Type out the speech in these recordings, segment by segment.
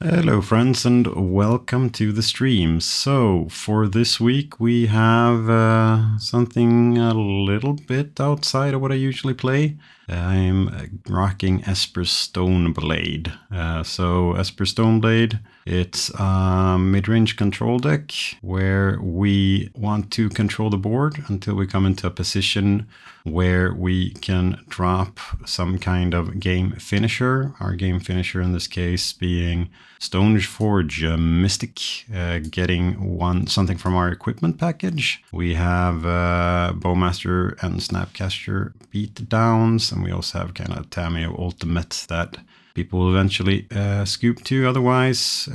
Hello friends and welcome to the stream. So for this week we have something a little bit outside of what I usually play. I'm rocking Esper Stoneblade. So Esper Stoneblade, it's a mid-range control deck where we want to control the board until we come into a position where we can drop some kind of game finisher. Our game finisher in this case being Stoneforge Mystic, getting something from our equipment package. We have Bowmaster and Snapcaster beat downs, and we also have kind of Tameo Ultimate that people will eventually scoop to. Otherwise,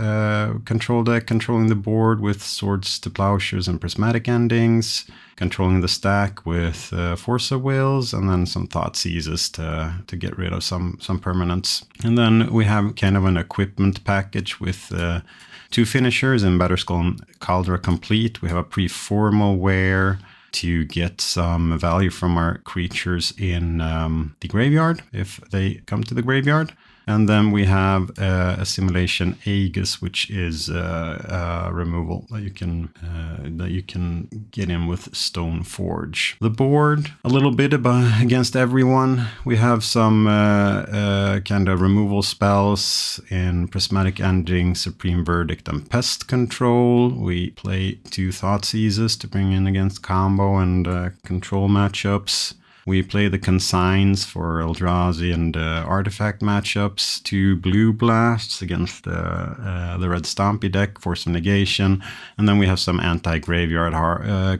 control deck, controlling the board with Swords to Plowshares and Prismatic Endings, controlling the stack with Force of Wills, and then some Thought Seizes to get rid of some permanents. And then we have kind of an equipment package with two finishers in Batterskull and Caldera Complete. We have a pre-formal wear to get some value from our creatures in the graveyard if they come to the graveyard. And then we have Assimilation Aegis, which is removal that you can get in with Stoneforge. The board, a little bit against everyone. We have some kind of removal spells in Prismatic Ending, Supreme Verdict, and Pest Control. We play two Thought Seizes to bring in against combo and control matchups. We play the Consigns for Eldrazi and Artifact matchups, two Blue Blasts against the Red Stompy deck for some negation, and then we have some anti-graveyard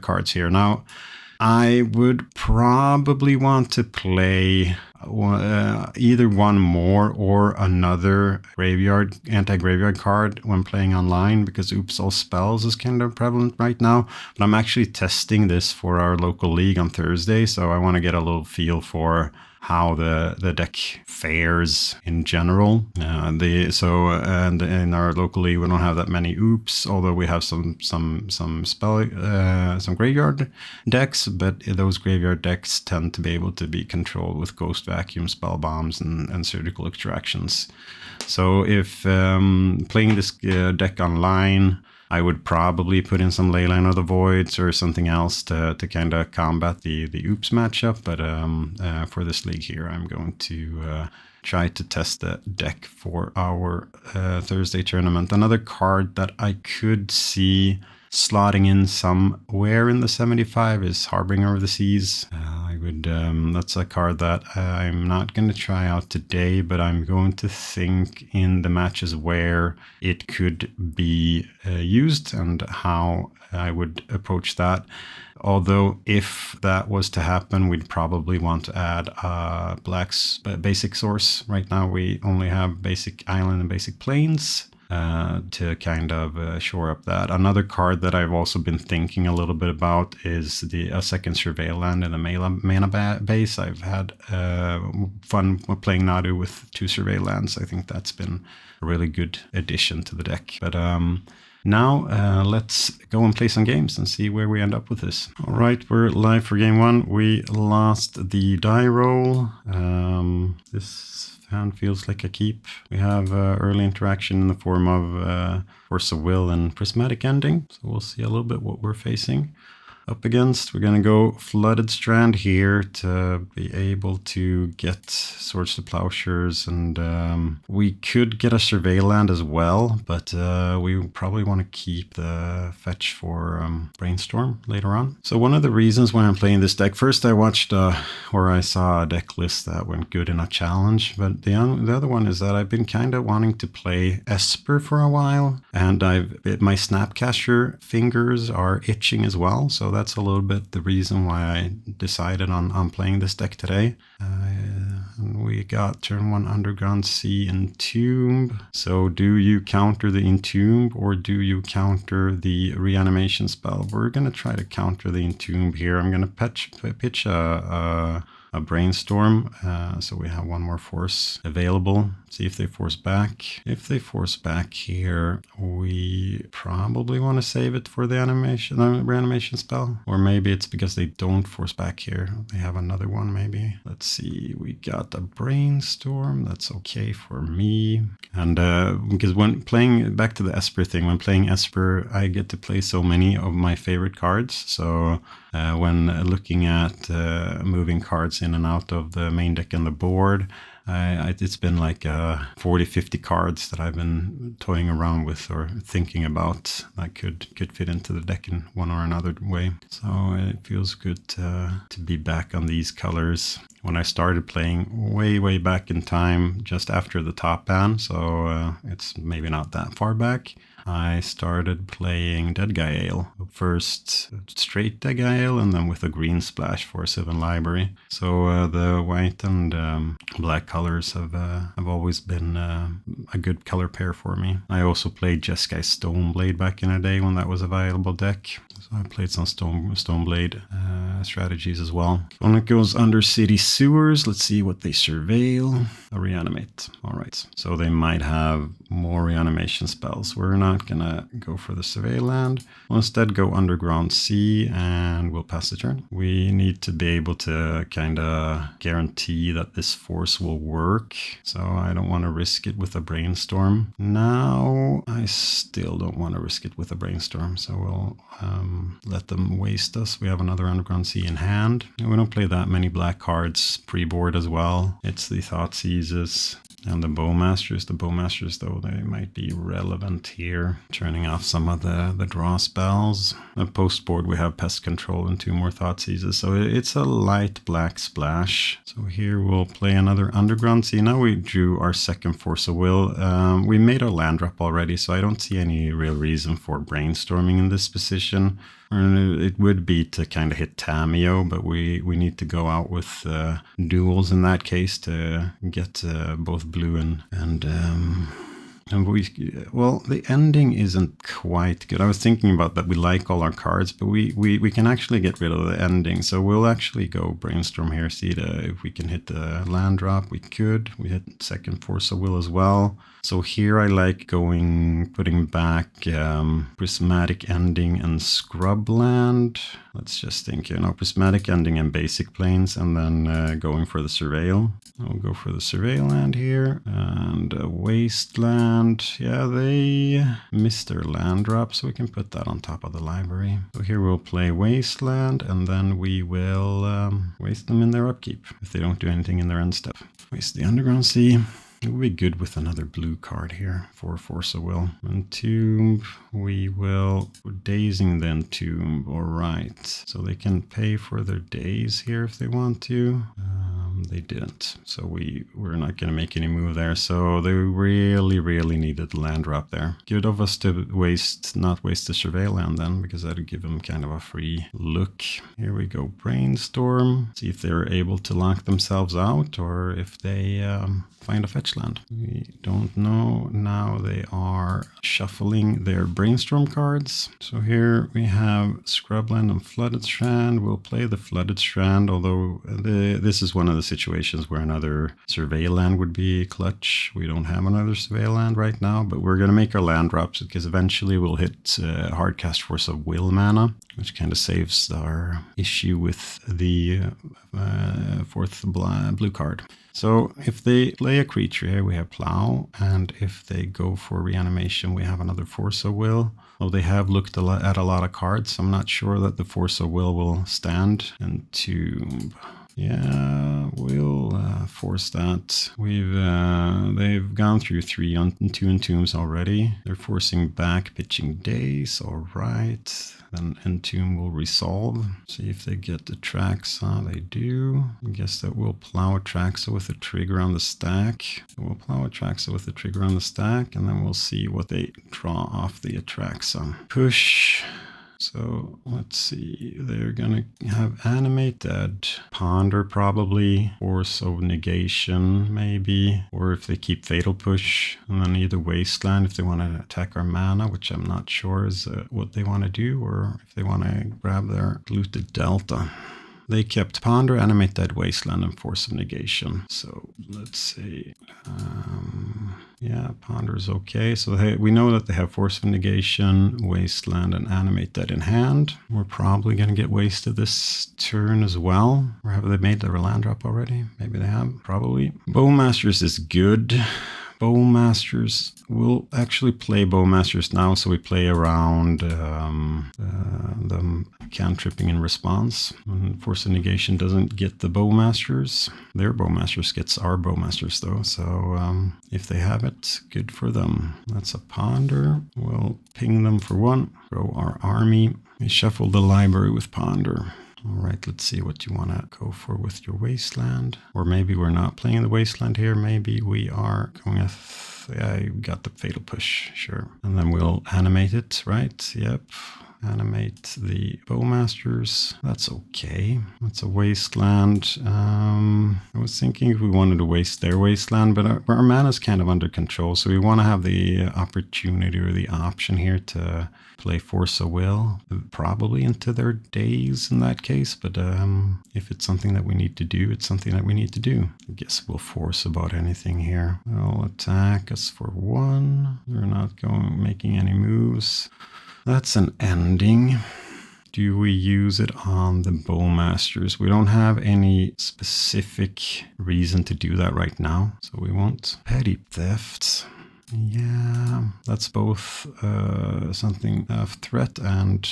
cards here. Now, I would probably want to play either one more or another anti-graveyard card when playing online, because Oops All Spells is kind of prevalent right now. But I'm actually testing this for our local league on Thursday, so I want to get a little feel for how the deck fares in general. And in our local league, we don't have that many Oops, although we have some graveyard decks. But those graveyard decks tend to be able to be controlled with Ghost Vacuum, Spell Bombs, and Surgical Extractions. So if playing this deck online, I would probably put in some Leyline of the Voids or something else to kind of combat the Oops matchup. But for this league here, I'm going to try to test the deck for our Thursday tournament. Another card that I could see slotting in somewhere in the 75 is Harbinger of the Seas. That's a card that I'm not going to try out today, but I'm going to think in the matches where it could be used and how I would approach that. Although if that was to happen, we'd probably want to add Black's basic source. Right now we only have basic island and basic plains. To kind of shore up that. Another card that I've also been thinking a little bit about is a second Surveil land in the mana base. I've had fun playing Nadu with two Surveil lands. I think that's been a really good addition to the deck. But now let's go and play some games and see where we end up with this. All right, we're live for game one. We lost the die roll. This hand feels like a keep. We have early interaction in the form of Force of Will and Prismatic Ending. So we'll see a little bit what we're facing up against. We're going to go Flooded Strand here to be able to get Swords to Plowshares, and we could get a Survey land as well, but we probably want to keep the fetch for Brainstorm later on. So one of the reasons why I'm playing this deck, first I watched or I saw a deck list that went good in a challenge, but the other one is that I've been kind of wanting to play Esper for a while, and my Snapcaster fingers are itching as well, so that's a little bit the reason why I decided on playing this deck today. We got turn 1 Underground Sea Entomb. So do you counter the Entomb or do you counter the Reanimation spell? We're going to try to counter the Entomb here. I'm going to pitch a Brainstorm, so we have one more force available See if they force back. If they force back here, we probably want to save it for the reanimation spell. Or maybe it's because they don't force back here. They have another one maybe. Let's see, we got a brainstorm. That's okay for me. And because when playing, back to the Esper thing, when playing Esper, I get to play so many of my favorite cards. So when looking at moving cards in and out of the main deck and the board, it's been like 40-50 cards that I've been toying around with or thinking about that could fit into the deck in one or another way. So it feels good to be back on these colors. When I started playing way back in time, just after the top ban, so it's maybe not that far back, I started playing Dead Guy Ale. First straight Dead Guy Ale, and then with a green splash for Sylvan Library. So the white and black colors have always been a good color pair for me. I also played Jeskai Stoneblade back in the day when that was a viable deck. So I played some Stoneblade strategies as well. Opponent goes under city sewers. Let's see what they surveil. A reanimate. All right. So they might have more reanimation spells. We're not gonna go for the surveil land. We'll instead go underground sea and we'll pass the turn. We need to be able to kind of guarantee that this force will work. So I don't want to risk it with a brainstorm. Now I still don't want to risk it with a brainstorm. So we'll let them waste us. We have another underground sea in hand. And we don't play that many black cards pre-board as well. It's the Thoughtseizes and the Bowmasters. The Bowmasters, though, they might be relevant here, turning off some of the draw spells. Post-board, we have Pest Control and 2 more Thoughtseizes, so it's a light black splash. So here we'll play another Underground Sea. Now we drew our second Force of Will. We made our land drop already, so I don't see any real reason for brainstorming in this position. It would be to kind of hit Tamiyo, but we need to go out with duels in that case to get both blue and well, the ending isn't quite good. I was thinking about that. We like all our cards, but we can actually get rid of the ending. So we'll actually go brainstorm here, see if we can hit the land drop. We could. We hit second Force of Will as well. So here I like putting back Prismatic Ending and Scrubland. Let's just think here. No, Prismatic Ending and Basic Plains, and then going for the Surveil. I'll go for the Surveil land here. And Wasteland. Yeah, they missed their land drop, so we can put that on top of the library. So here we'll play Wasteland, and then we will waste them in their upkeep if they don't do anything in their end step. Waste the Underground Sea. It would be good with another blue card here for Force of Will. Entomb, we will, we're dazing the Entomb, alright. So they can pay for their days here if they want to. They didn't, so we're not going to make any move there. So they really needed the land drop there. Good of us to not waste the Surveil land then, because that would give them kind of a free look. Here we go, Brainstorm. See if they're able to lock themselves out or if they find a fetch land. We don't know. Now they are shuffling their Brainstorm cards. So here we have Scrubland and Flooded Strand. We'll play the Flooded Strand, although this is one of the situations where another Surveil land would be clutch. We don't have another Surveil land right now, but we're going to make our land drops because eventually we'll hit Hardcast Force of Will mana, which kind of saves our issue with the fourth blue card. So if they play a creature here, we have Plow, and if they go for Reanimation, we have another Force of Will. Well, they have looked at a lot of cards. I'm not sure that the Force of will stand. Entomb. Yeah, we'll force that. They've gone through 2 Entombs already. They're forcing back Pitching Days. All right. Then Entomb will resolve. See if they get the Traxa. They do. I guess that we'll plow a Traxa with a trigger on the stack. So we'll plow a Traxa with a trigger on the stack, and then we'll see what they draw off the Traxa. Push. So let's see, they're gonna have Animate Dead, Ponder probably, Force of Negation maybe, or if they keep Fatal Push, and then either Wasteland if they want to attack our mana, which I'm not sure is what they want to do, or if they want to grab their Looted Delta. They kept Ponder, Animate Dead, Wasteland, and Force of Negation. So let's see. Yeah, Ponder is okay. So we know that they have Force of Negation, Wasteland, and Animate Dead in hand. We're probably going to get wasted this turn as well. Or have they made their land drop already? Maybe they have. Probably. Bowmasters is good. Bowmasters, we'll actually play Bowmasters now, so we play around the cantripping in response. When Force of Negation doesn't get the Bowmasters, their Bowmasters gets our Bowmasters though, so if they have it, good for them. That's a Ponder. We'll ping them for 1, grow our army. We shuffle the library with Ponder. All right, let's see what you want to go for with your Wasteland. Or maybe we're not playing the Wasteland here. Maybe we are going to... yeah, you got the Fatal Push, sure. And then we'll animate it, right? Yep. Animate the Bowmasters. That's okay. That's a Wasteland. I was thinking if we wanted to waste their Wasteland, but our mana's kind of under control, so we want to have the opportunity or the option here to play Force of Will, probably into their days in that case, but if it's something that we need to do, it's something that we need to do. I guess we'll force about anything here. They'll attack us for 1. We're not making any moves. That's an ending. Do we use it on the Bowmasters? We don't have any specific reason to do that right now, so we won't. Petty Theft. Yeah, that's both something of threat and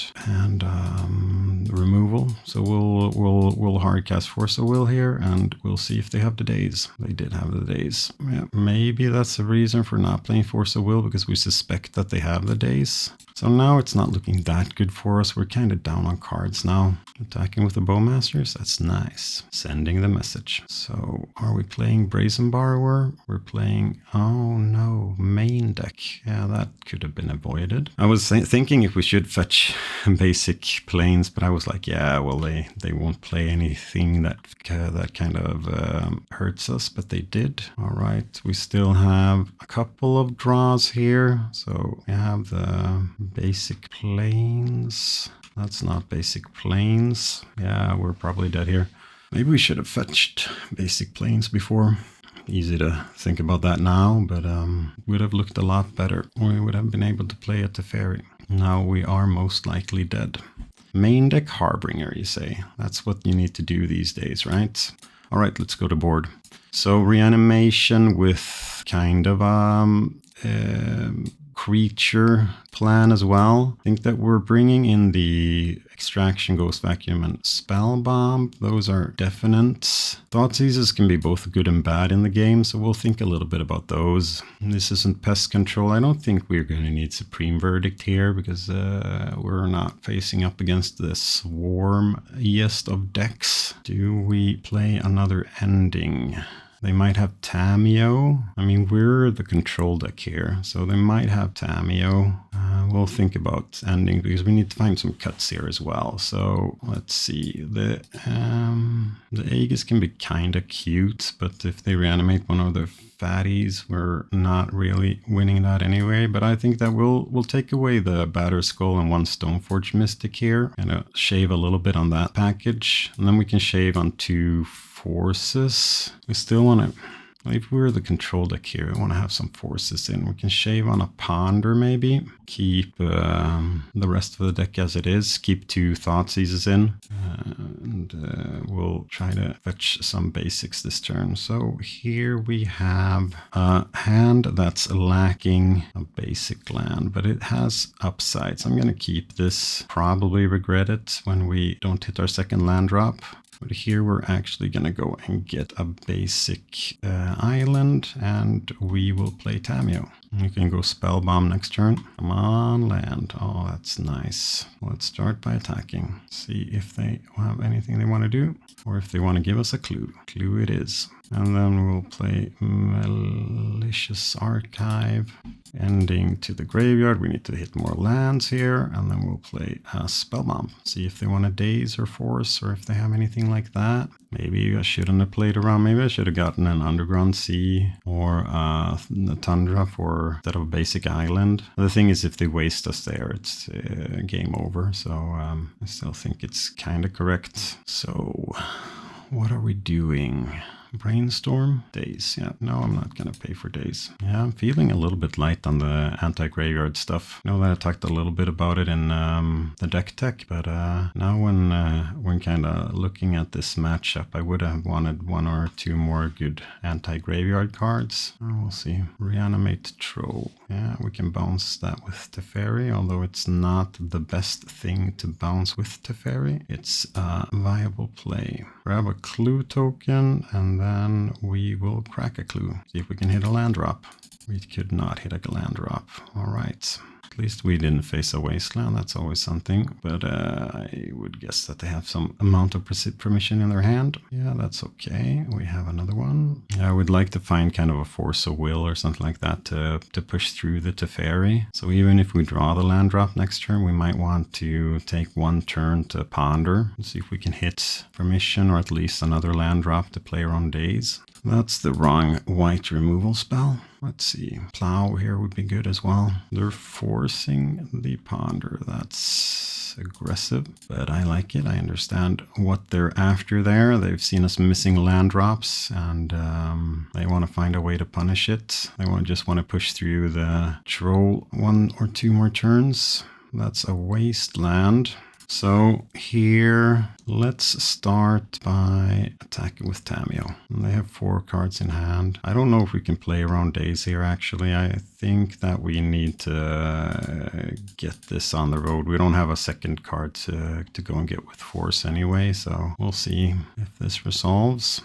removal. So we'll hardcast Force of Will here, and we'll see if they have the days. They did have the days. Yeah, maybe that's a reason for not playing Force of Will, because we suspect that they have the days. So now it's not looking that good for us. We're kind of down on cards now. Attacking with the Bowmasters, that's nice. Sending the message. So are we playing Brazen Borrower? We're playing, oh no, main deck. Yeah, that could have been avoided. I was thinking if we should fetch basic planes, but I was like, yeah, well, they won't play anything that kind of hurts us, but they did. All right, we still have a couple of draws here. So we have the basic planes. That's not basic planes. Yeah, we're probably dead here. Maybe we should have fetched basic planes before. Easy to think about that now, but would have looked a lot better. We would have been able to play at the Teferi. Now we are most likely dead. Main deck Harbinger, you say. That's what you need to do these days, right? All right, let's go to board. So reanimation with kind of creature plan as well. I think that we're bringing in the Extraction, Ghost Vacuum, and Spell Bomb. Those are definite. Thoughtseizes can be both good and bad in the game, so we'll think a little bit about those. This isn't Pest Control. I don't think we're going to need Supreme Verdict here, because we're not facing up against the swarmiest of decks. Do we play another ending? They might have Tamiyo. I mean, we're the control deck here, so they might have Tamiyo. We'll think about ending, because we need to find some cuts here as well. So let's see. The Aegis can be kind of cute, but if they reanimate one of the fatties, we're not really winning that anyway. But I think that we'll take away the Batter Skull and 1 Stoneforge Mystic here, and shave a little bit on that package, and then we can shave on 2 forces. We still want to, if we're the control deck here, we want to have some forces in. We can shave on a Ponder maybe. Keep the rest of the deck as it is. Keep 2 Thoughtseizes in. And we'll try to fetch some basics this turn. So here we have a hand that's lacking a basic land, but it has upsides. I'm going to keep this. Probably regret it when we don't hit our second land drop. But here we're actually going to go and get a basic island, and we will play Tamiyo. You can go Spellbomb next turn. Come on, land. Oh, that's nice. Let's start by attacking. See if they have anything they want to do, or if they want to give us a clue. Clue it is. And then we'll play Malicious Archive. Ending to the graveyard. We need to hit more lands here, and then we'll play a Spellbomb. See if they want a Daze or Force, or if they have anything like that. Maybe I shouldn't have played around. Maybe I should have gotten an Underground Sea or a Tundra instead of a basic island. The thing is, if they waste us there, it's game over. So I still think it's kind of correct. So what are we doing? Brainstorm? Days. Yeah, no, I'm not going to pay for Days. Yeah, I'm feeling a little bit light on the anti-graveyard stuff. I know that I talked a little bit about it in the Dech Tech, but now when kind of looking at this matchup, I would have wanted one or two more good anti-graveyard cards. We'll see. Reanimate Troll. Yeah, we can bounce that with Teferi, although it's not the best thing to bounce with Teferi. It's a viable play. Grab a clue token, and then we will crack a clue. See if we can hit a land drop. We could not hit a land drop. All right. At least we didn't face a wasteland. That's always something. But I would guess that they have some amount of permission in their hand. Yeah, that's okay. We have another one. I would like to find kind of a Force of Will or something like that to push through the Teferi. So even if we draw the land drop next turn, we might want to take one turn to ponder. See if we can hit permission or at least another land drop to play around Days. That's the wrong white removal spell. Let's see. Plow here would be good as well. They're forcing the ponder. That's aggressive, but I like it. I understand what they're after there. They've seen us missing land drops, and they want to find a way to punish it. They just want to push through the troll one or two more turns. That's a wasteland. So here, let's start by attacking with Tamiyo. They have 4 cards in hand. I don't know if we can play around Days here, actually. I think that we need to get this on the road. We don't have a second card to go and get with Force anyway, so we'll see if this resolves.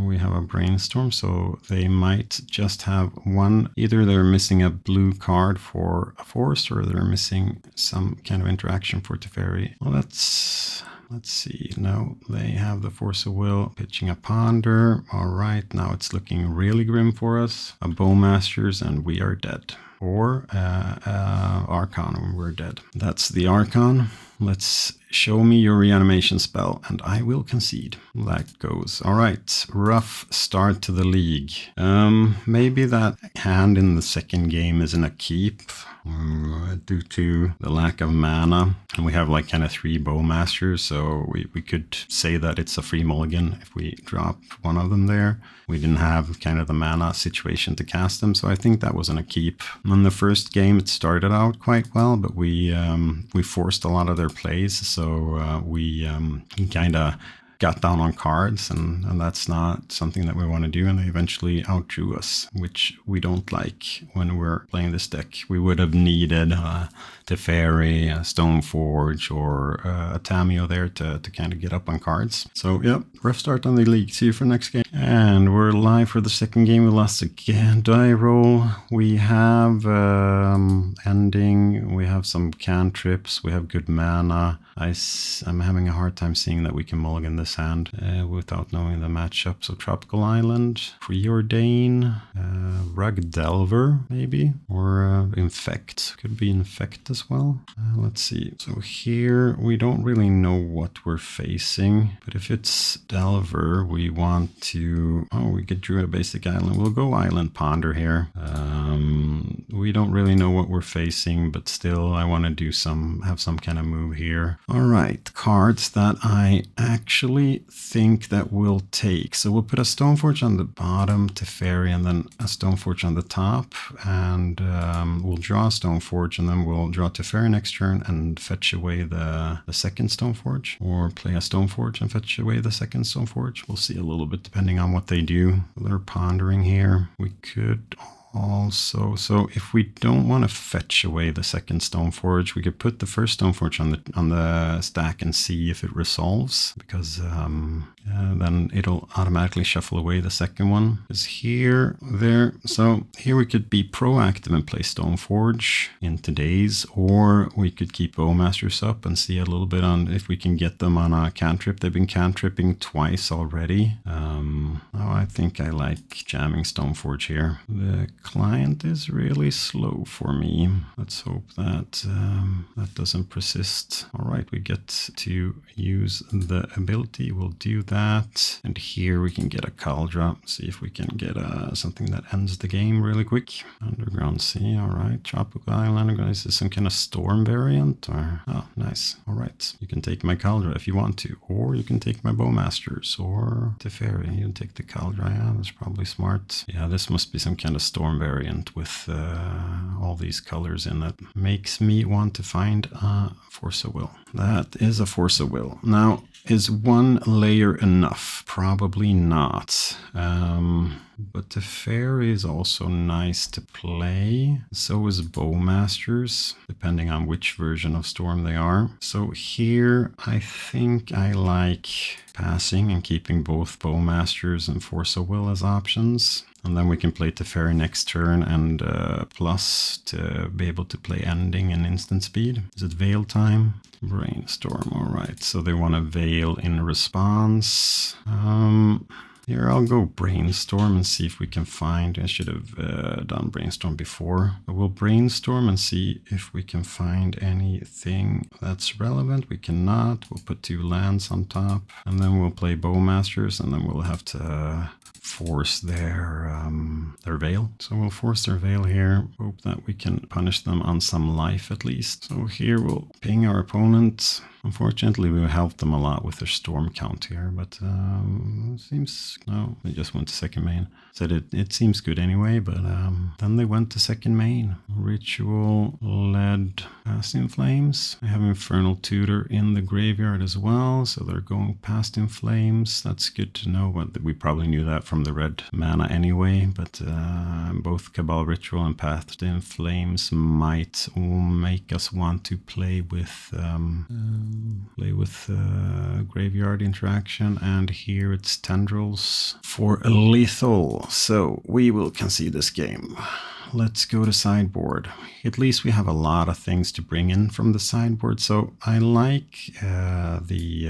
We have a Brainstorm, so they might just have one. Either they're missing a blue card for a Force, or they're missing some kind of interaction for Teferi. Well, let's see. No, they have the Force of Will, pitching a Ponder. All right, now it's looking really grim for us. A Bowmasters, and we are dead. Or Archon, and we're dead. That's the Archon. Let's show me your reanimation spell, and I will concede. That goes. All right, rough start to the league. Maybe that hand in the second game isn't a keep due to the lack of mana. And we have like kind of 3 Bowmasters, so we could say that it's a free mulligan if we drop one of them there. We didn't have kind of the mana situation to cast them, so I think that wasn't a keep. In the first game, it started out quite well, but we forced a lot of their plays, so we kind of got down on cards, and that's not something that we want to do, and they eventually outdrew us, which we don't like when we're playing this deck. We would have needed Teferi, a Stoneforge, or a Tamiyo there to kind of get up on cards. So yeah, rough start on the league. See you for next game. And we're live for the second game. We lost again. Die roll. We have ending. We have some cantrips. We have good mana. I'm having a hard time seeing that we can mulligan this hand without knowing the matchup. So Tropical Island, Preordain, Rug Delver maybe, or Infect. Could be Infect as well. Let's see. So here we don't really know what we're facing, but if it's Delver, we want to... Oh, we could draw a basic island. We'll go Island Ponder here. We don't really know what we're facing, but still I want to do have some kind of move here. All right, cards that I actually think that we'll take. So we'll put a Stoneforge on the bottom, Teferi, and then a Stoneforge on the top, and we'll draw a Stoneforge, and then we'll draw Teferi next turn and fetch away the second Stoneforge, or play a Stoneforge and fetch away the second Stoneforge. We'll see a little bit depending on what they do. They're pondering here. We could also, so if we don't want to fetch away the second Stoneforge, we could put the first Stoneforge on the stack and see if it resolves, because then it'll automatically shuffle away the second one. Is here, there. So here we could be proactive and play Stoneforge in today's, or we could keep Bowmasters up and see a little bit on if we can get them on a cantrip. They've been cantripping twice already. Oh, I think I like jamming Stoneforge here. The client is really slow for me. Let's hope that that doesn't persist. All right, we get to use the ability. We'll do that. And here we can get a Cauldron. See if we can get something that ends the game really quick. Underground Sea, all right. Tropical Island, is this some kind of storm variant? Or oh, nice. All right, you can take my Cauldron if you want to, or you can take my Bowmasters, or Teferi. You can take the Cauldron. Yeah, that's probably smart. Yeah, this must be some kind of storm variant with all these colors in it. Makes me want to find a Force of Will. That is a Force of Will. Now, is one layer enough? Probably not. But the Fairy is also nice to play. So is Bowmasters, depending on which version of Storm they are. So here, I think I like passing and keeping both Bowmasters and Force of Will as options. And then we can play Teferi next turn and plus to be able to play Ending and instant speed. Is it Veil time? Brainstorm, all right. So they want to Veil in response. Here I'll go Brainstorm and see if we can find, I should have done Brainstorm before. But we'll Brainstorm and see if we can find anything that's relevant. We cannot. We'll put 2 lands on top and then we'll play Bowmasters and then we'll have to force their Veil. So we'll force their Veil here. Hope that we can punish them on some life at least. So here we'll ping our opponent. Unfortunately, we helped them a lot with their storm count here, but it seems, no, they just went to second main. Said it seems good anyway, but then they went to second main. Ritual led Past in Flames. I have Infernal Tutor in the graveyard as well, so they're going Past in Flames. That's good to know, but we probably knew that from the red mana anyway, but both Cabal Ritual and Past in Flames might make us want to play with graveyard interaction, and here it's Tendrils for a lethal. So we will concede this game. Let's go to sideboard. At least we have a lot of things to bring in from the sideboard. So I like the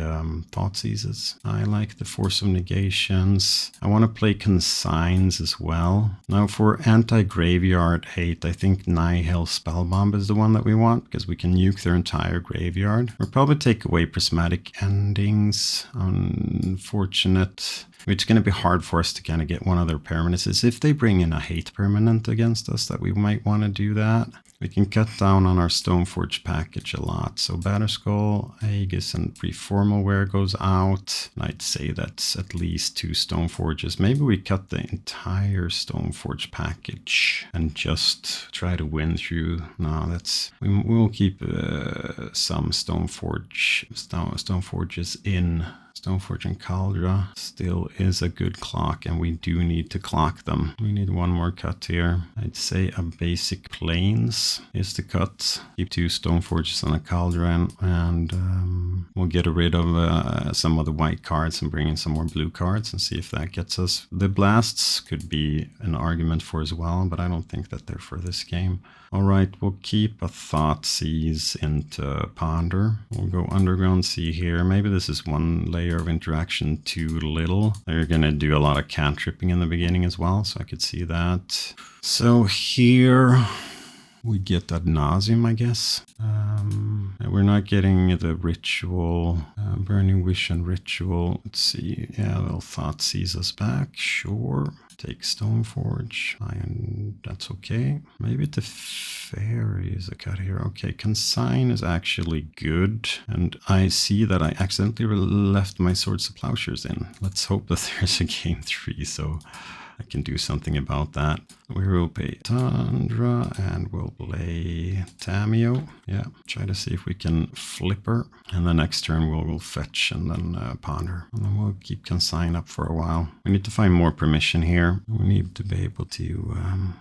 Thoughtseizes. I like the Force of Negations. I want to play Consigns as well. Now for anti-graveyard hate, I think Nihil Spellbomb is the one that we want because we can nuke their entire graveyard. We'll probably take away Prismatic Endings. Unfortunate. It's going to be hard for us to kind of get one of their permanences. If they bring in a hate permanent against us, that we might want to do that. We can cut down on our Stoneforge package a lot. So Batterskull, Aegis, and Preformal Wear goes out. I'd say that's at least 2 Stoneforges. Maybe we cut the entire Stoneforge package and just try to win through. No, that's we'll keep some Stoneforges in. Stoneforge and Cauldron still is a good clock, and we do need to clock them. We need one more cut here. I'd say a basic Plains is the cut. Keep 2 Stoneforges and a Cauldron, and we'll get rid of some of the white cards and bring in some more blue cards and see if that gets us. The Blasts could be an argument for as well, but I don't think that they're for this game. All right, we'll keep a Thoughtseize into Ponder. We'll go Underground Sea here. Maybe this is one layer of interaction too little. They're going to do a lot of cantripping in the beginning as well, so I could see that. So here we get Ad Nauseam, I guess. We're not getting the Ritual, Burning Wish and Ritual. Let's see. Yeah, they'll Thoughtseize us back. Sure. Take Stoneforge. Iron, that's okay. Maybe the Fairy is a cut here. Okay, Consign is actually good. And I see that I accidentally left my Swords of Plowshares in. Let's hope that there's a game 3, so I can do something about that. We will play Tundra and we'll play Tameo. Yeah, try to see if we can flip her. And the next turn we'll fetch and then ponder. And then we'll keep Consign up for a while. We need to find more permission here. We need to be able to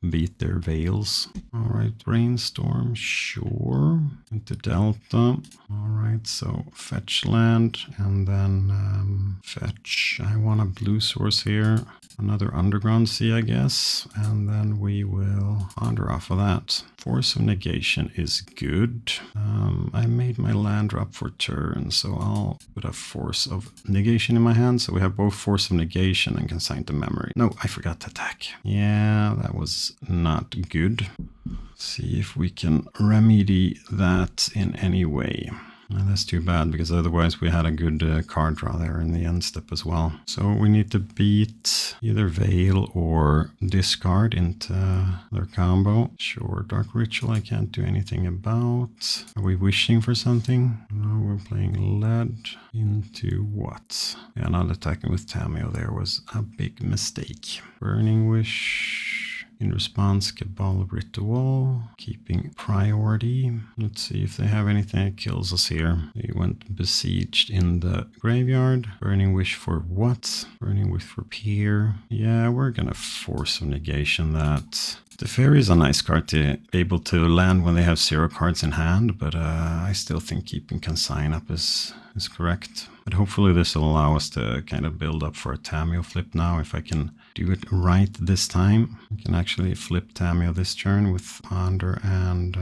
beat their Veils. All right, Brainstorm, sure. Into Delta. All right, so fetch land and then fetch. I want a blue source here. Another Underground Underground Sea, I guess. And then we will ponder off of that. Force of Negation is good. I made my land drop for turn, so I'll put a Force of Negation in my hand. So we have both Force of Negation and Consign to Memory. No, I forgot to attack. Yeah, that was not good. See if we can remedy that in any way. That's too bad, because otherwise we had a good card draw there in the end step as well. So we need to beat either Veil or discard into their combo. Sure, Dark Ritual I can't do anything about. Are we wishing for something? No, we're playing lead into what? Yeah, not attacking with Tameo there was a big mistake. Burning Wish. In response, Cabal Ritual, keeping priority. Let's see if they have anything that kills us here. They went Besieged in the graveyard. Burning Wish for what? Burning Wish for Peer. Yeah, we're gonna Force of Negation that. The Fairy is a nice card to be able to land when they have 0 cards in hand, but I still think keeping Consign up is correct. But hopefully this will allow us to kind of build up for a Tameo flip now. If I can do it right this time, I can actually flip Tameo this turn with Ponder and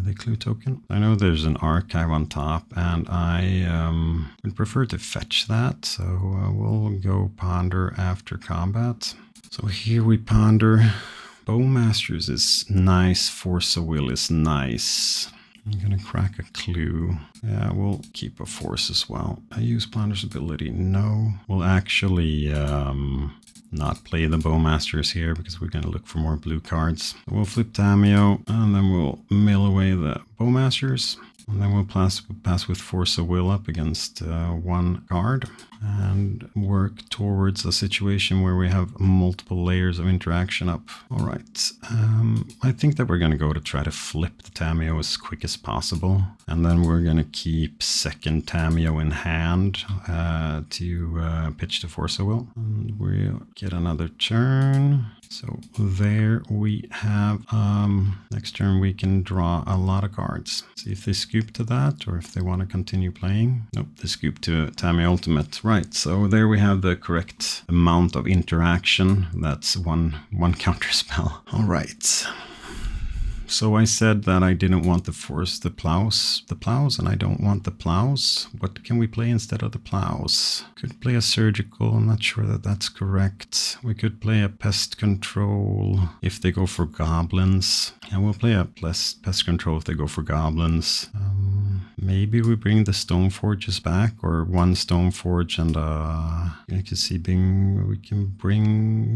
the Clue token. I know there's an Archive on top, and I would prefer to fetch that, so we'll go Ponder after combat. So here we Ponder. Bowmasters is nice, Force of Will is nice. I'm gonna crack a Clue. Yeah, we'll keep a Force as well. I use Planner's ability, no. We'll actually not play the Bowmasters here because we're gonna look for more blue cards. We'll flip Tameo, and then we'll mill away the Bowmasters. And then we'll pass with Force of Will up against 1 card and work towards a situation where we have multiple layers of interaction up. All right. I think that we're going to go to try to flip the Tameo as quick as possible. And then we're going to keep second Tameo in hand to pitch the Force of Will. And we'll get another turn. So there we have, next turn we can draw a lot of cards. See if they scoop to that or if they want to continue playing. Nope, they scoop to Tameo Ultimate. Right, so there we have the correct amount of interaction. That's one counter spell. All right. So I said that I didn't want to force the plows, and I don't want the plows. What can we play instead of the plows? Could play a surgical, I'm not sure that that's correct. We could play a pest control if they go for goblins. And we'll play a pest control if they go for goblins. Maybe we bring the Stoneforges back, or 1 Stoneforge and you can see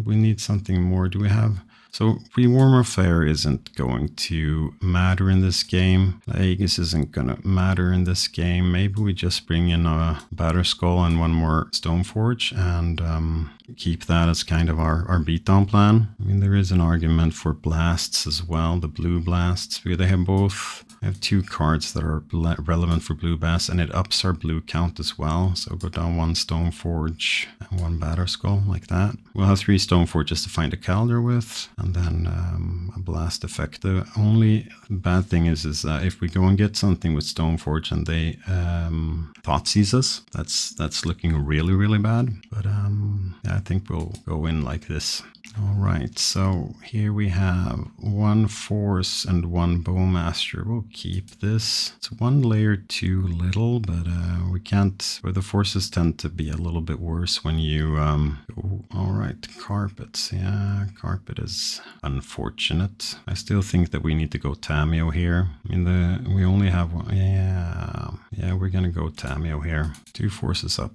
we need something more. Do we have? So Rewarmer Fair isn't going to matter in this game. Aegis isn't going to matter in this game. Maybe we just bring in a Batterskull and 1 more Stoneforge and keep that as kind of our beatdown plan. I mean, there is an argument for blasts as well, the blue blasts, because they have both. I have 2 cards that are relevant for blue bass, and it ups our blue count as well. So go down 1 Stoneforge and 1 Batterskull, like that. We'll have 3 Stoneforges to find a Calder with, and then a blast effect. The only bad thing is if we go and get something with Stoneforge and they Thoughtseize us, that's looking really, really bad. But yeah, I think we'll go in like this. All right, so here we have 1 Force and 1 Bowmaster. We'll keep this. It's 1 layer too little, but we can't, where the forces tend to be a little bit worse when you go. All right, carpets. Yeah, carpet is unfortunate. I still think that we need to go Tameo here. I mean, we only have 1. Yeah, we're gonna go Tameo here. 2 forces up.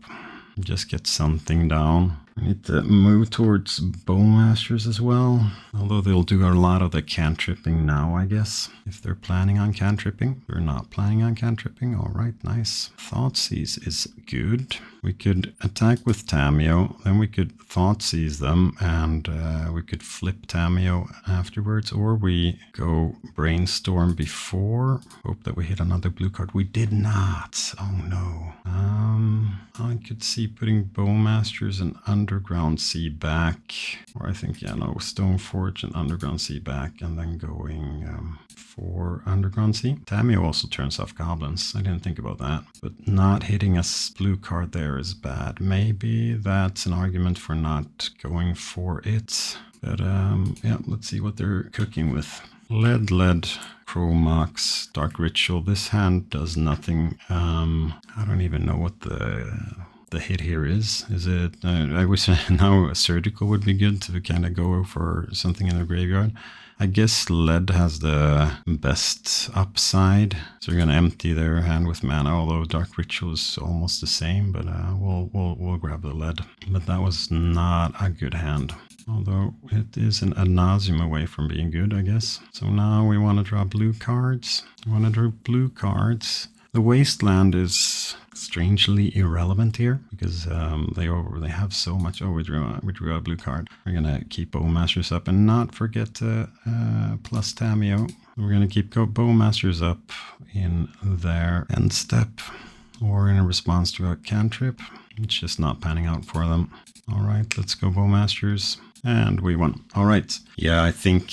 Just get something down. We need to move towards Bowmasters as well, although they'll do a lot of the cantripping now, I guess, if they're planning on cantripping. They're not planning on cantripping. All right, nice. Thoughtseize is good. We could attack with Tameo, then we could Thoughtseize them, and we could flip Tameo afterwards, or we go Brainstorm before. Hope that we hit another blue card. We did not. Oh no. I could see putting Bowmasters and Underground Sea back, or I think, yeah, no, Stoneforge and Underground Sea back, and then going for Underground Sea. Tamio also turns off goblins. I didn't think about that, but not hitting a blue card there is bad. Maybe that's an argument for not going for it. But yeah, let's see what they're cooking with. Lead, Chromox, Dark Ritual. This hand does nothing. I don't even know what the hit here is. Is it? I wish now a Surgical would be good to kind of go for something in the graveyard. I guess Lead has the best upside, so we're gonna empty their hand with mana. Although Dark Ritual is almost the same, but we'll grab the Lead. But that was not a good hand. Although it is an ad nauseum away from being good, I guess. So now we want to draw blue cards. The Wasteland is strangely irrelevant here because they have so much. Oh, we drew a blue card. We're gonna keep Bowmasters up and not forget plus Tamio. We're gonna keep Bowmasters up in their end step or in a response to a cantrip. It's just not panning out for them. All right, let's go Bowmasters. And we won. All right. Yeah, I think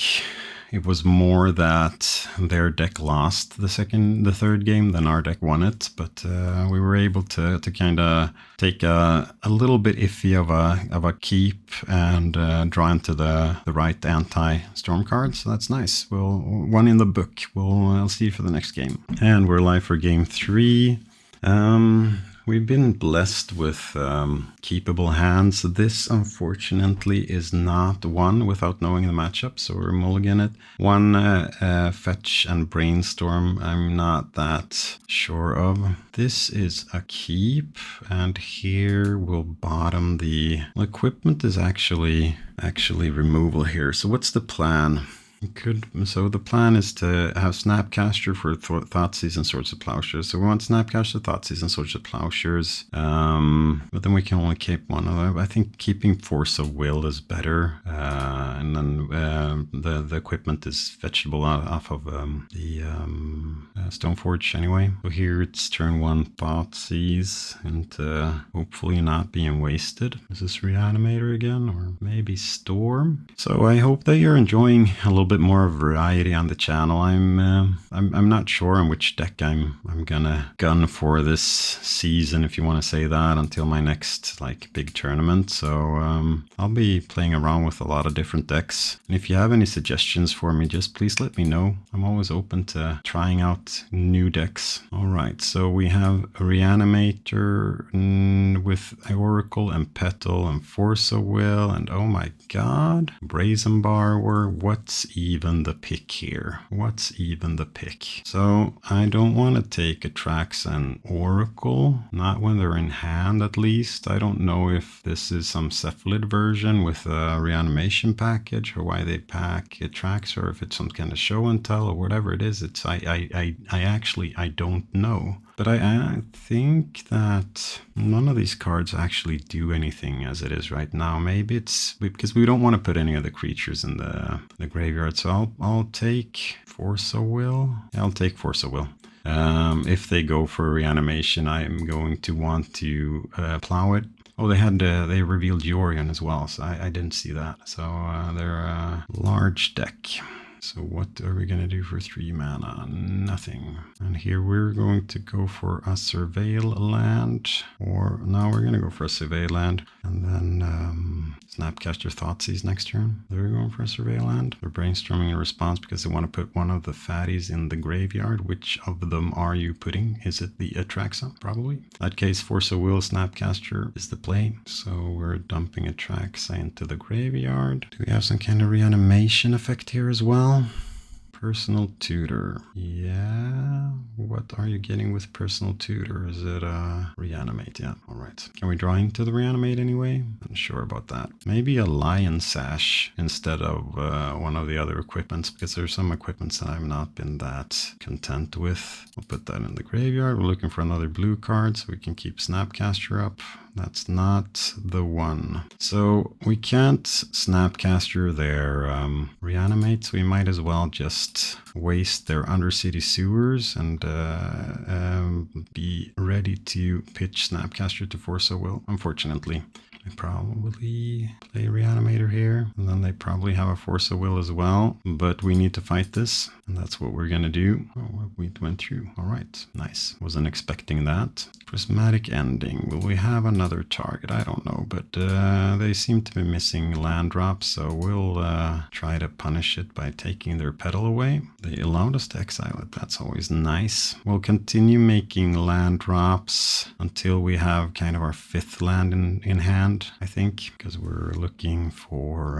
it was more that their deck lost the third game than our deck won it. But we were able to kind of take a little bit iffy of a keep and draw into the right anti-storm card. So that's nice. One in the book. I'll see you for the next game. And we're live for game 3. We've been blessed with keepable hands. This, unfortunately, is not one without knowing the matchup, so we're mulligan it. One fetch and brainstorm, I'm not that sure of. This is a keep, and here we'll bottom the equipment is actually removal here. So what's the plan? So the plan is to have Snapcaster for Thoughtseize and Swords of Plowshares. So we want Snapcaster, Thoughtseize, and Swords of Plowshares. But then we can only keep one of them. I think keeping Force of Will is better. And then the equipment is fetchable off of the Stoneforge anyway. So here it's turn 1 Thoughtseize and hopefully not being wasted. Is this Reanimator again? Or maybe Storm? So I hope that you're enjoying a little bit more variety on the channel. I'm not sure on which deck I'm gonna gun for this season, if you want to say that, until my next big tournament. So I'll be playing around with a lot of different decks. And if you have any suggestions for me, just please let me know. I'm always open to trying out new decks. All right, so we have a Reanimator with Oracle and Petal and Force of Will, and oh my god, Brazen Borrower. What's even the pick here? What's even the pick? So I don't want to take Atrax and Oracle, not when they're in hand at least. I don't know if this is some Cephalid version with a reanimation package, or why they pack Atrax, or if it's some kind of show and tell or whatever it is. I don't know. But I think that none of these cards actually do anything as it is right now. Maybe it's because we don't want to put any of the creatures in the graveyard. So I'll take Force of Will. I'll take Force of Will. If they go for reanimation, I'm going to want to plow it. Oh, they revealed Yorion as well, so I didn't see that. So they're a large deck. So what are we going to do for 3 mana? Nothing. And here we're going to go for a Surveil land. Or now we're going to go for a Surveil land. And then Snapcaster Thoughtseize next turn. They're going for a Surveil land. They're brainstorming in response because they want to put one of the fatties in the graveyard. Which of them are you putting? Is it the Atraxa? Probably. In that case, Force of Will, Snapcaster is the play. So we're dumping Atraxa into the graveyard. Do we have some kind of reanimation effect here as well? Personal Tutor. Yeah. What are you getting with Personal Tutor? Is it Reanimate? Yeah. All right. Can we draw into the Reanimate anyway? Not sure about that. Maybe a Lion Sash instead of one of the other equipments, because there's some equipments that I've not been that content with. We'll put that in the graveyard. We're looking for another blue card so we can keep Snapcaster up. That's not the one. So we can't Snapcaster their Reanimates. We might as well just waste their Undercity Sewers and be ready to pitch Snapcaster to Force of Will, unfortunately. They probably play Reanimator here, and then they probably have a Force of Will as well. But we need to fight this, and that's what we're gonna do. Oh, what we went through. All right, nice. Wasn't expecting that. Prismatic Ending. Will we have another target? I don't know, but they seem to be missing land drops, so we'll try to punish it by taking their pedal away. They allowed us to exile it. That's always nice. We'll continue making land drops until we have kind of our 5th land in hand, I think, because we're looking for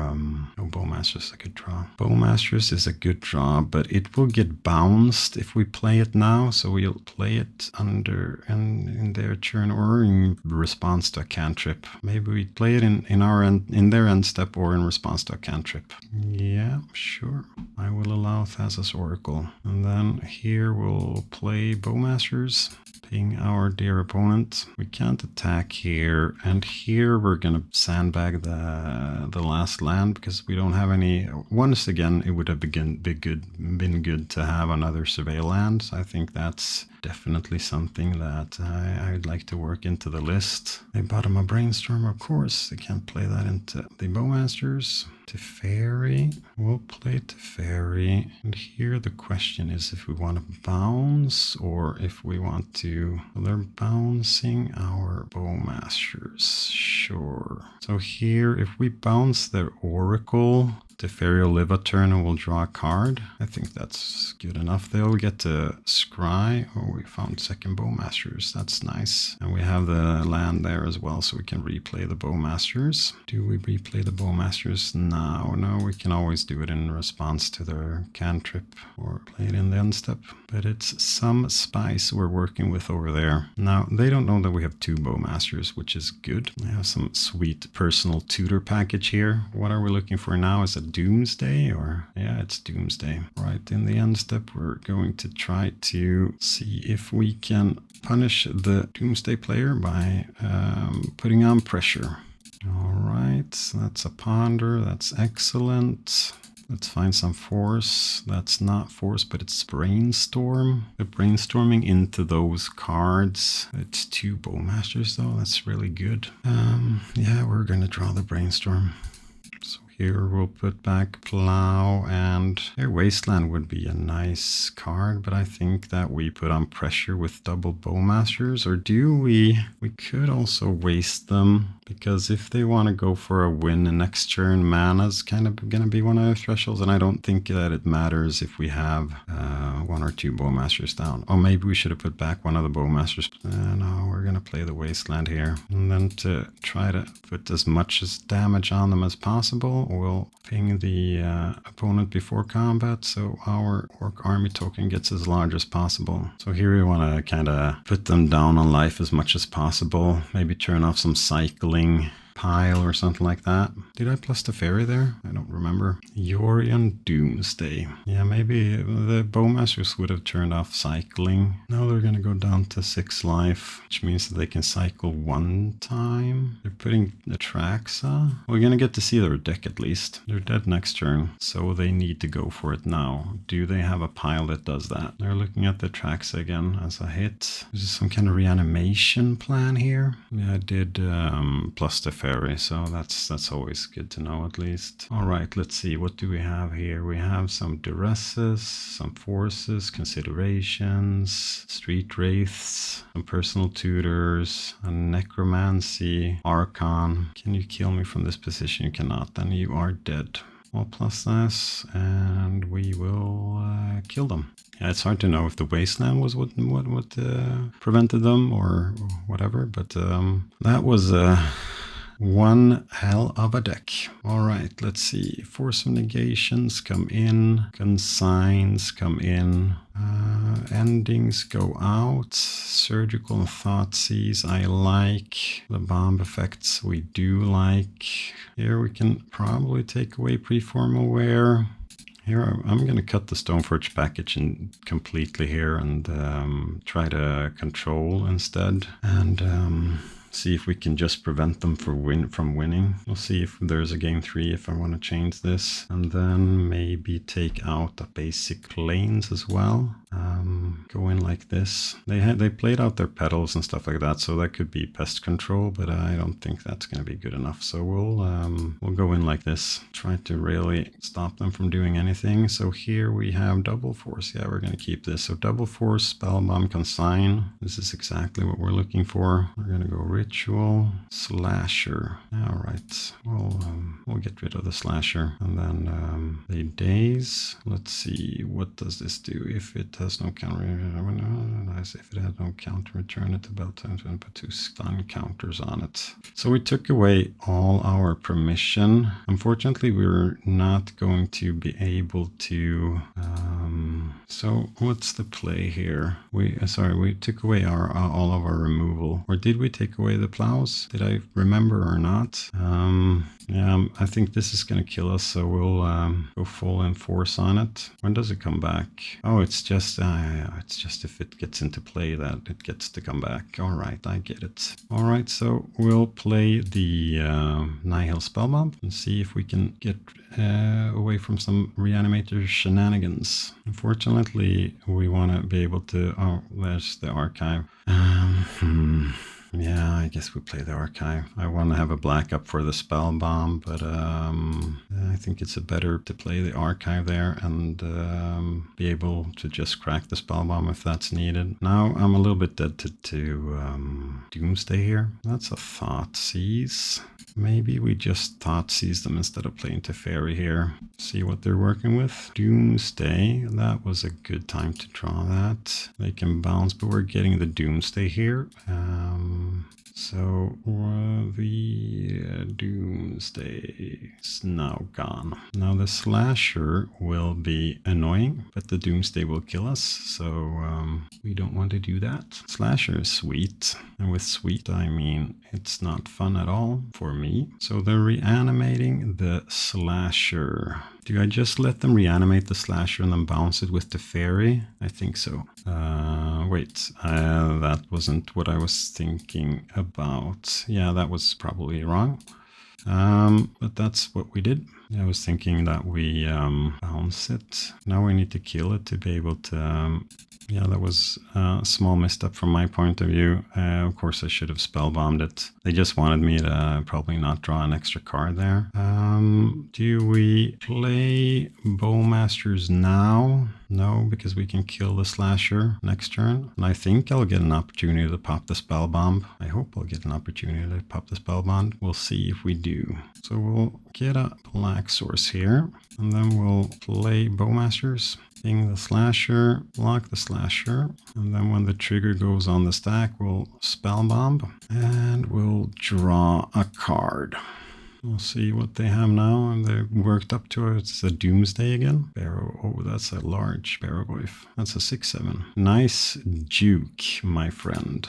Bowmasters is a good draw. Bowmasters is a good draw, but it will get bounced if we play it now, so we'll play it under in their turn or in response to a cantrip. Maybe we play it in their end step or in response to a cantrip. Yeah, sure. I will allow Thassa's Oracle. And then here we'll play Bowmasters, ping our dear opponent. We can't attack here, and here we're gonna sandbag the last land because we don't have any. Once again, it would have been good to have another surveil land. So I think that's definitely something that I'd like to work into the list. They bottom a Brainstorm, of course. They can't play that into the Bowmasters. Teferi. We'll play Teferi. And here the question is if we want to bounce or if we want to... Well, they're bouncing our Bowmasters. Sure. So here, if we bounce their Oracle, Teferi will live a turn and we'll draw a card. I think that's good enough. They'll get to scry. Oh, we found second Bowmasters. That's nice. And we have the land there as well, so we can replay the Bowmasters. Do we replay the Bowmasters? No, we can always do it in response to their cantrip or play it in the end step. But it's some spice we're working with over there. Now, they don't know that we have 2 Bowmasters, which is good. I have some sweet personal tutor package here. What are we looking for now? Is it Doomsday or... Yeah, it's Doomsday. Right, in the end step, we're going to try to see if we can punish the Doomsday player by putting on pressure. All right, that's a ponder. That's excellent. Let's find some force. That's not force, but it's brainstorm. The brainstorming into those cards. It's 2 Bowmasters though. That's really good. Yeah, we're gonna draw the brainstorm. So here we'll put back Plow, and their Wasteland would be a nice card, but I think that we put on pressure with double Bowmasters, or do we? We could also waste them, because if they want to go for a win next turn, mana's kind of going to be one of their thresholds, and I don't think that it matters if we have 1 or 2 Bowmasters down. Oh, maybe we should have put back one of the Bowmasters. No, we're going to play the Wasteland here. And then to try to put as much as damage on them as possible, we'll ping the opponent before combat, so our Orc army token gets as large as possible. So here we want to kind of put them down on life as much as possible. Maybe turn off some cycling pile or something like that. Did I plus the fairy there? I don't remember. Yorion Doomsday. Yeah, maybe the Bowmasters would have turned off cycling. Now they're going to go down to 6 life, which means that they can cycle 1 time. They're putting Atraxa. We're going to get to see their deck at least. They're dead next turn, so they need to go for it now. Do they have a pile that does that? They're looking at the Atraxa again as a hit. Is this some kind of reanimation plan here? Yeah, I did plus the fairy, so that's always good to know at least. All right, let's see. What do we have here? We have some duresses, some forces, considerations, street wraiths, some personal tutors, a necromancy, archon. Can you kill me from this position? You cannot. Then you are dead. We'll plus this, and we will kill them. Yeah, it's hard to know if the wasteland was what prevented them or whatever, but that was one hell of a deck. All right, let's see. Force of negations come in. Consigns come in. Endings go out. Surgical and Thoughtseize I like. The bomb effects we do like. Here we can probably take away Preform Aware. Here I'm going to cut the Stoneforge package in completely here and try to control instead. And see if we can just prevent them from winning. We'll see if there's a game 3 if I want to change this. And then maybe take out the basic lanes as well. go in like this. They played out their petals and stuff like that, so that could be pest control, but I don't think that's going to be good enough. So we'll go in like this, try to really stop them from doing anything. So here we have double force. Yeah, we're going to keep this. So double force, spellbomb, consign. This is exactly what we're looking for. We're going to go ritual, slasher. All right, we'll get rid of the slasher, and then the daze. Let's see, what does this do? If it has no counter, nice. If it had no counter, return it to belt time and put 2 stun counters on it. So we took away all our permission. Unfortunately, we're not going to be able to. So what's the play here? We took away all of our removal, or did we take away the plows? Did I remember or not? Yeah, I think this is going to kill us, so we'll go full in force on it. When does it come back? Oh, it's just if it gets into play that it gets to come back. All right, I get it. All right, so we'll play the Nihil Spellbomb and see if we can get away from some Reanimator shenanigans. Unfortunately, we want to be able to. Oh, there's the archive. Yeah, I guess we play the archive. I want to have a black up for the spell bomb, but I think it's better to play the archive there and be able to just crack the spell bomb if that's needed. Now I'm a little bit dead to Doomsday here. That's a Thoughtseize. Maybe we just Thoughtseize them instead of playing Teferi here. See what they're working with. Doomsday, that was a good time to draw that. They can bounce, but we're getting the Doomsday here. So the Doomsday is now gone. Now the Slasher will be annoying, but the Doomsday will kill us, so we don't want to do that. Slasher is sweet, and with sweet I mean it's not fun at all for me. So they're reanimating the Slasher. Do I just let them reanimate the Slasher and then bounce it with the Fairy? I think so. Wait, that wasn't what I was thinking about. Yeah, that was probably wrong. But that's what we did. I was thinking that we bounce it. Now we need to kill it to be able to... yeah, that was a small misstep from my point of view. Of course, I should have spellbombed it. They just wanted me to probably not draw an extra card there. Do we play Bowmasters now? No, because we can kill the Slasher next turn. And I think I'll get an opportunity to pop the Spellbomb. I hope I'll get an opportunity to pop the Spellbomb. We'll see if we do. So we'll get a black source here. And then we'll play Bowmasters. Ping the Slasher, block the Slasher, and then when the trigger goes on the stack, we'll Spellbomb, and we'll draw a card. We'll see what they have now, and they worked up to it. It's a Doomsday again. Barrow, oh, that's a large Barrowglyph. That's a 6/7. Nice juke, my friend.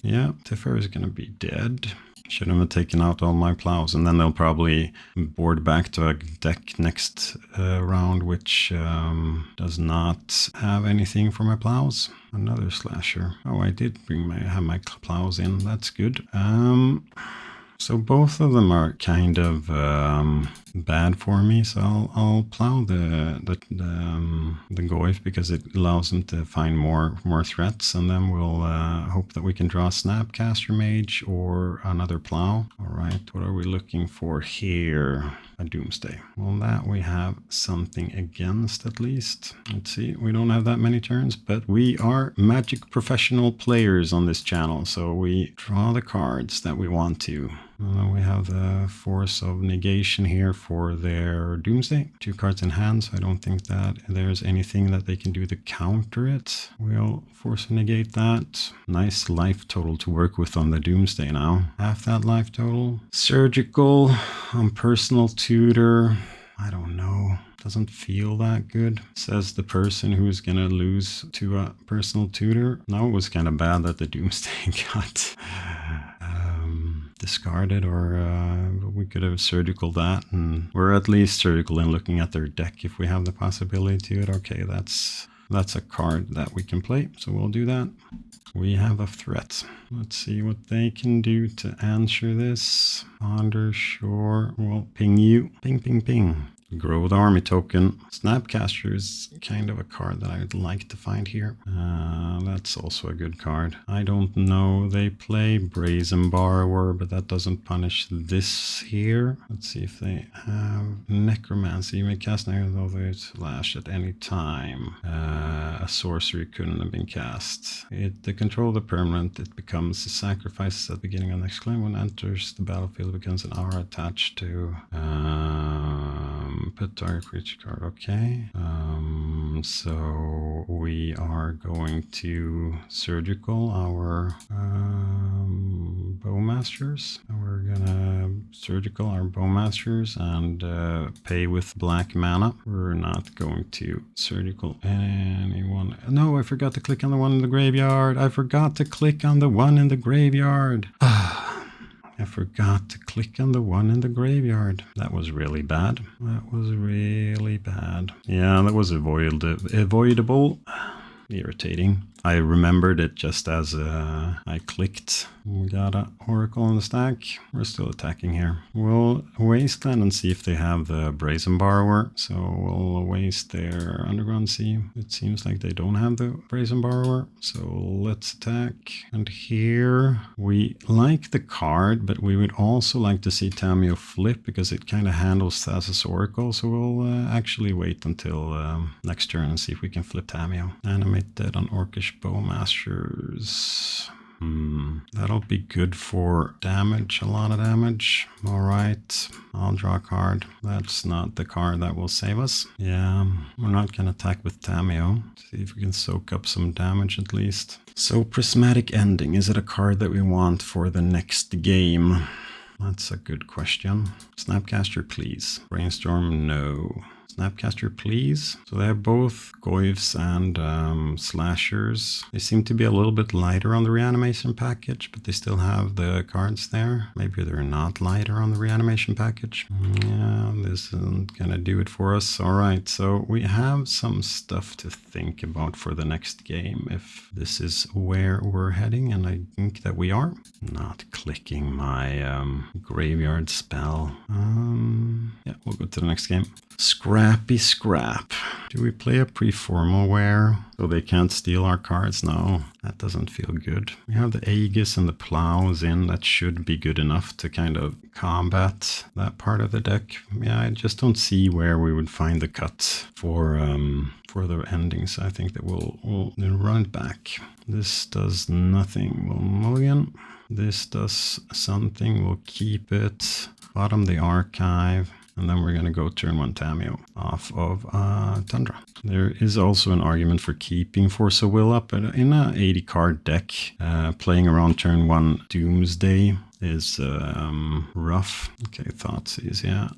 Yeah, Teferi is gonna be dead. Shouldn't have taken out all my plows, and then they'll probably board back to a deck next round, which does not have anything for my plows. Another Slasher. Oh, I did have my plows in. That's good. So both of them are kind of bad for me. So I'll plow the Goyf because it allows them to find more threats, and then we'll hope that we can draw a Snapcaster Mage or another plow. All right, what are we looking for here? A Doomsday. Well, that we have something against at least. Let's see, we don't have that many turns, but we are Magic professional players on this channel, so we draw the cards that we want to. We have the Force of Negation here for their Doomsday. 2 cards in hand, so I don't think that there's anything that they can do to counter it. We'll Force of Negate that. Nice life total to work with on the Doomsday now. Half that life total. Surgical on Personal Tutor. I don't know. Doesn't feel that good, says the person who's gonna lose to a Personal Tutor. Now it was kind of bad that the Doomsday got discarded, or we could have surgical that, and we're at least surgical in looking at their deck if we have the possibility to it. Okay, that's a card that we can play, so we'll do that. We have a threat. Let's see what they can do to answer this. Ponder, sure, we'll ping you. Ping, ping, ping. Grow the army token. Snapcaster is kind of a card that I would like to find here. That's also a good card. I don't know. They play Brazen Borrower, but that doesn't punish this here. Let's see if they have Necromancy. You may cast Necromancy Slash at any time. A sorcery couldn't have been cast. The control of the permanent, it becomes a sacrifice at the beginning of the next claim. When it enters the battlefield, it becomes an aura attached to put target creature card. Okay. So we are going to surgical our Bowmasters. We're gonna surgical our Bowmasters and pay with black mana. We're not going to surgical anyone. No, I forgot to click on the one in the graveyard. I forgot to click on the one in the graveyard. I forgot to click on the one in the graveyard. That was really bad. That was really bad. Yeah, that was avoidable. Irritating. I remembered it just as I clicked. We got an Oracle on the stack. We're still attacking here. We'll waste that and see if they have the Brazen Borrower. So we'll waste their Underground Sea. It seems like they don't have the Brazen Borrower. So let's attack. And here we like the card, but we would also like to see Tamiyo flip because it kind of handles Thassa's Oracle. So we'll actually wait until next turn and see if we can flip Tamiyo. Animate that on Orcish Bowmasters. That'll be good for damage, a lot of damage. All right, I'll draw a card. That's not the card that will save us. Yeah, we're not gonna attack with Tamiyo. See if we can soak up some damage at least. So Prismatic Ending, is it a card that we want for the next game? That's a good question. Snapcaster, please. Brainstorm, no. Snapcaster, please. So they have both Goyfs and Slashers. They seem to be a little bit lighter on the Reanimation package, but they still have the cards there. Maybe they're not lighter on the Reanimation package. Yeah, this isn't gonna do it for us. All right, so we have some stuff to think about for the next game, if this is where we're heading, and I think that we are. Not clicking my graveyard spell. Yeah, we'll go to the next game. Scrappy Scrap. Do we play a pre-formal wear so they can't steal our cards? No, that doesn't feel good. We have the Aegis and the Plows in. That should be good enough to kind of combat that part of the deck. Yeah, I just don't see where we would find the cut for the endings. I think that we'll run it back. This does nothing. We'll mulligan. This does something. We'll keep it. Bottom the archive. And then we're going to go turn 1 Tamiyo off of Tundra. There is also an argument for keeping Force of Will up, but in a 80 card deck, playing around turn 1 Doomsday is rough. Okay, Thoughtseize, yeah.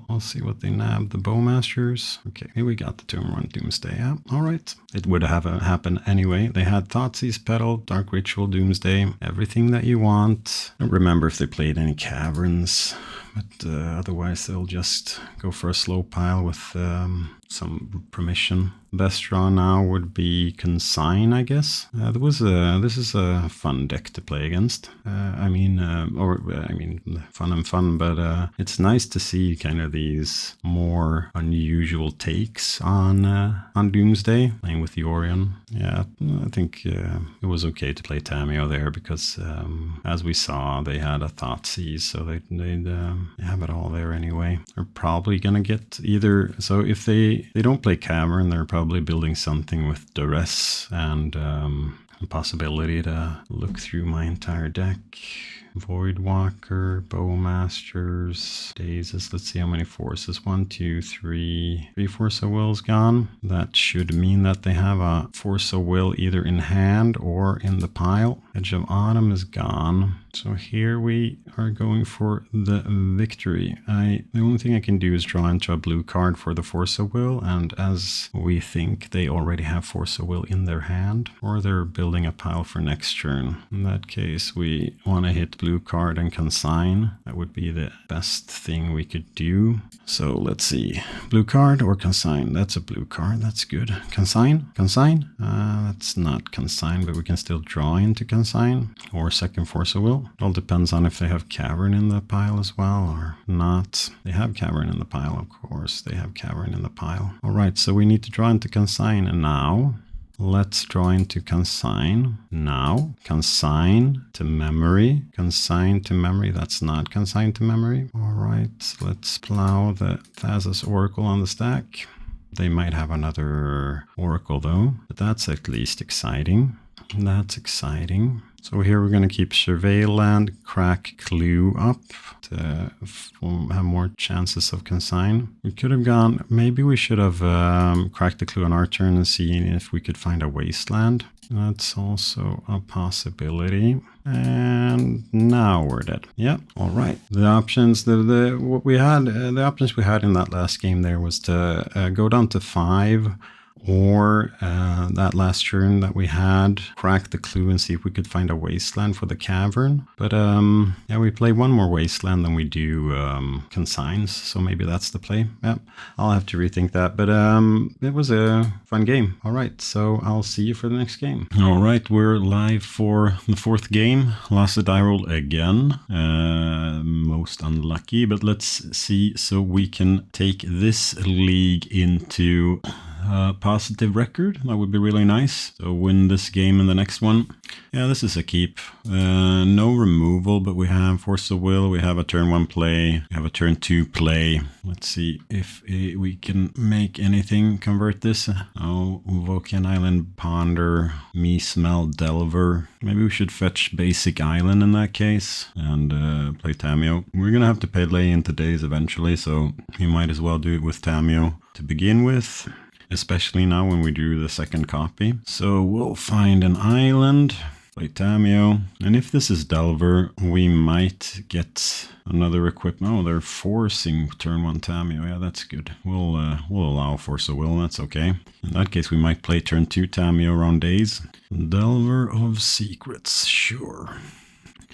I'll see what they nabbed. The Bowmasters. Okay, here we got the turn 1 Doomsday. Yeah, all right. It would have happened anyway. They had Thoughtseize, Petal, Dark Ritual, Doomsday, everything that you want. I don't remember if they played any Caverns, but otherwise they'll just go for a slow pile with some permission. Best draw now would be Consign, I guess. This is a fun deck to play against. Fun and fun, but it's nice to see kind of these more unusual takes on Doomsday, playing with Yorion. Yeah, I think it was okay to play Tamiyo there because, as we saw, they had a Thoughtseize, so they'd have it all there anyway. They're probably gonna get either. So if they don't play Cavern, they're probably building something with Duress and a possibility to look through my entire deck. Voidwalker, Bowmasters, Dazes. Let's see how many forces. 1, 2, 3. 3 Force of Will's gone. That should mean that they have a Force of Will either in hand or in the pile. Edge of Autumn is gone. So here we are going for the victory. The only thing I can do is draw into a blue card for the Force of Will, and as we think they already have Force of Will in their hand, or they're building a pile for next turn. In that case, we want to hit blue card and Consign. That would be the best thing we could do. So let's see. Blue card or Consign? That's a blue card. That's good. Consign? Consign? That's not consign, but we can still draw into consign or second Force of Will. It all depends on if they have Cavern in the pile as well or not. They have Cavern in the pile, of course. They have Cavern in the pile. All right, so we need to draw into consign, and now let's draw into consign. Now, consign to memory. Consign to memory. That's not consign to memory. All right, let's plow the Thassa's Oracle on the stack. They might have another Oracle though, but that's at least exciting. That's exciting. So here we're going to keep Survey Land, Crack Clue up to have more chances of consign. We could have gone, maybe we should have cracked the clue on our turn and seen if we could find a Wasteland. That's also a possibility. And now we're dead. Yeah, all right. The options, the options we had in that last game there was to go down to 5. Or that last turn that we had, crack the clue and see if we could find a Wasteland for the Cavern. But yeah, we play one more Wasteland than we do consigns, so maybe that's the play. Yeah, I'll have to rethink that. But it was a fun game. All right, so I'll see you for the next game. All right, we're live for the 4th game. Lost a die roll again. Most unlucky, but let's see so we can take this league into positive record. That would be really nice. So win this game and the next one. Yeah, this is a keep. No removal, but we have Force of Will. We have a turn 1 play. We have a turn 2 play. Let's see if we can make anything convert this. Oh, Vulcan Island, Ponder, Me Smell, Delver. Maybe we should fetch Basic Island in that case and play Tamiyo. We're gonna have to pay into days eventually, so we might as well do it with Tamiyo to begin with. Especially now when we drew the second copy. So we'll find an island, play Tamiyo, and if this is Delver, we might get another equipment. Oh, they're forcing turn 1 Tamiyo. Yeah, that's good. We'll allow Force of Will, that's okay. In that case, we might play turn 2 Tamiyo around days. Delver of Secrets, sure.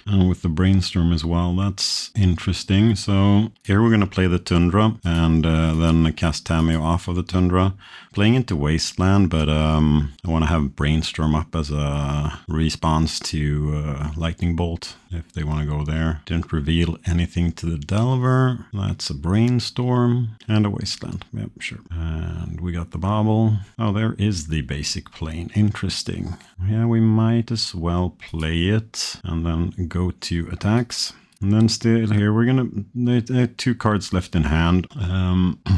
And with the Brainstorm as well, that's interesting. So here we're going to play the Tundra and then cast Tamiyo off of the Tundra. Playing into Wasteland, but I want to have Brainstorm up as a response to Lightning Bolt if they want to go there. Didn't reveal anything to the Delver. That's a Brainstorm and a Wasteland. Yep, sure. And we got the Bobble. Oh, there is the basic plane. Interesting. Yeah, we might as well play it and then go to attacks. And then still here, we're gonna, 2 cards left in hand.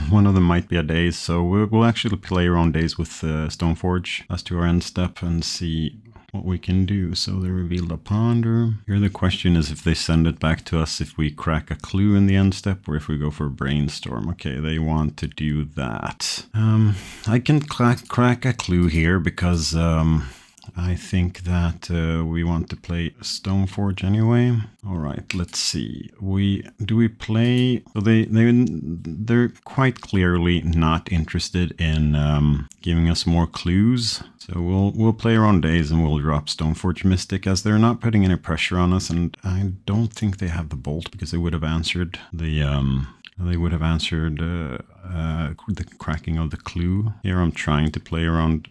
One of them might be a Daze, so we'll actually play around Daze with Stoneforge as to our end step and see what we can do. So they revealed a Ponder. Here the question is if they send it back to us if we crack a clue in the end step or if we go for a Brainstorm. Okay, they want to do that. I can crack a clue here because I think that we want to play Stoneforge anyway. All right, let's see. Do we play? So they're quite clearly not interested in giving us more clues. So we'll play around Days and we'll drop Stoneforge Mystic as they're not putting any pressure on us, and I don't think they have the Bolt because they would have answered the cracking of the clue. Here I'm trying to play around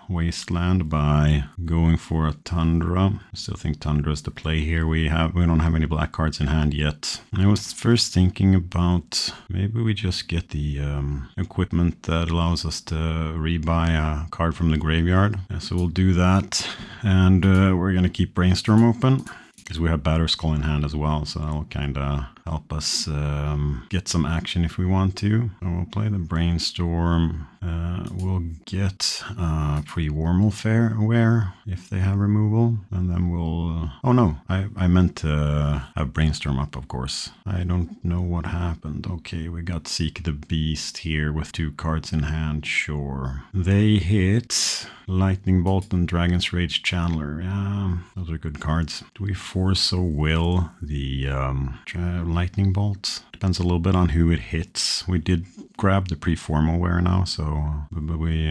Wasteland by going for a Tundra. I still think Tundra is the play here. We don't have any black cards in hand yet. I was first thinking about maybe we just get the equipment that allows us to rebuy a card from the graveyard. Yeah, so we'll do that, and we're gonna keep Brainstorm open because we have Batterskull in hand as well, so that'll kind of help us get some action if we want to. So we'll play the Brainstorm. We'll get pre-Wormhole Fair if they have removal, and then we'll... oh no, I meant to have Brainstorm up, of course. I don't know what happened. Okay, we got Seek the Beast here with 2 cards in hand, sure. They hit Lightning Bolt and Dragon's Rage Channeler. Yeah, those are good cards. Do we Force or Will the Lightning Bolt? Depends a little bit on who it hits. We did grab the Preformal Wear now, so but we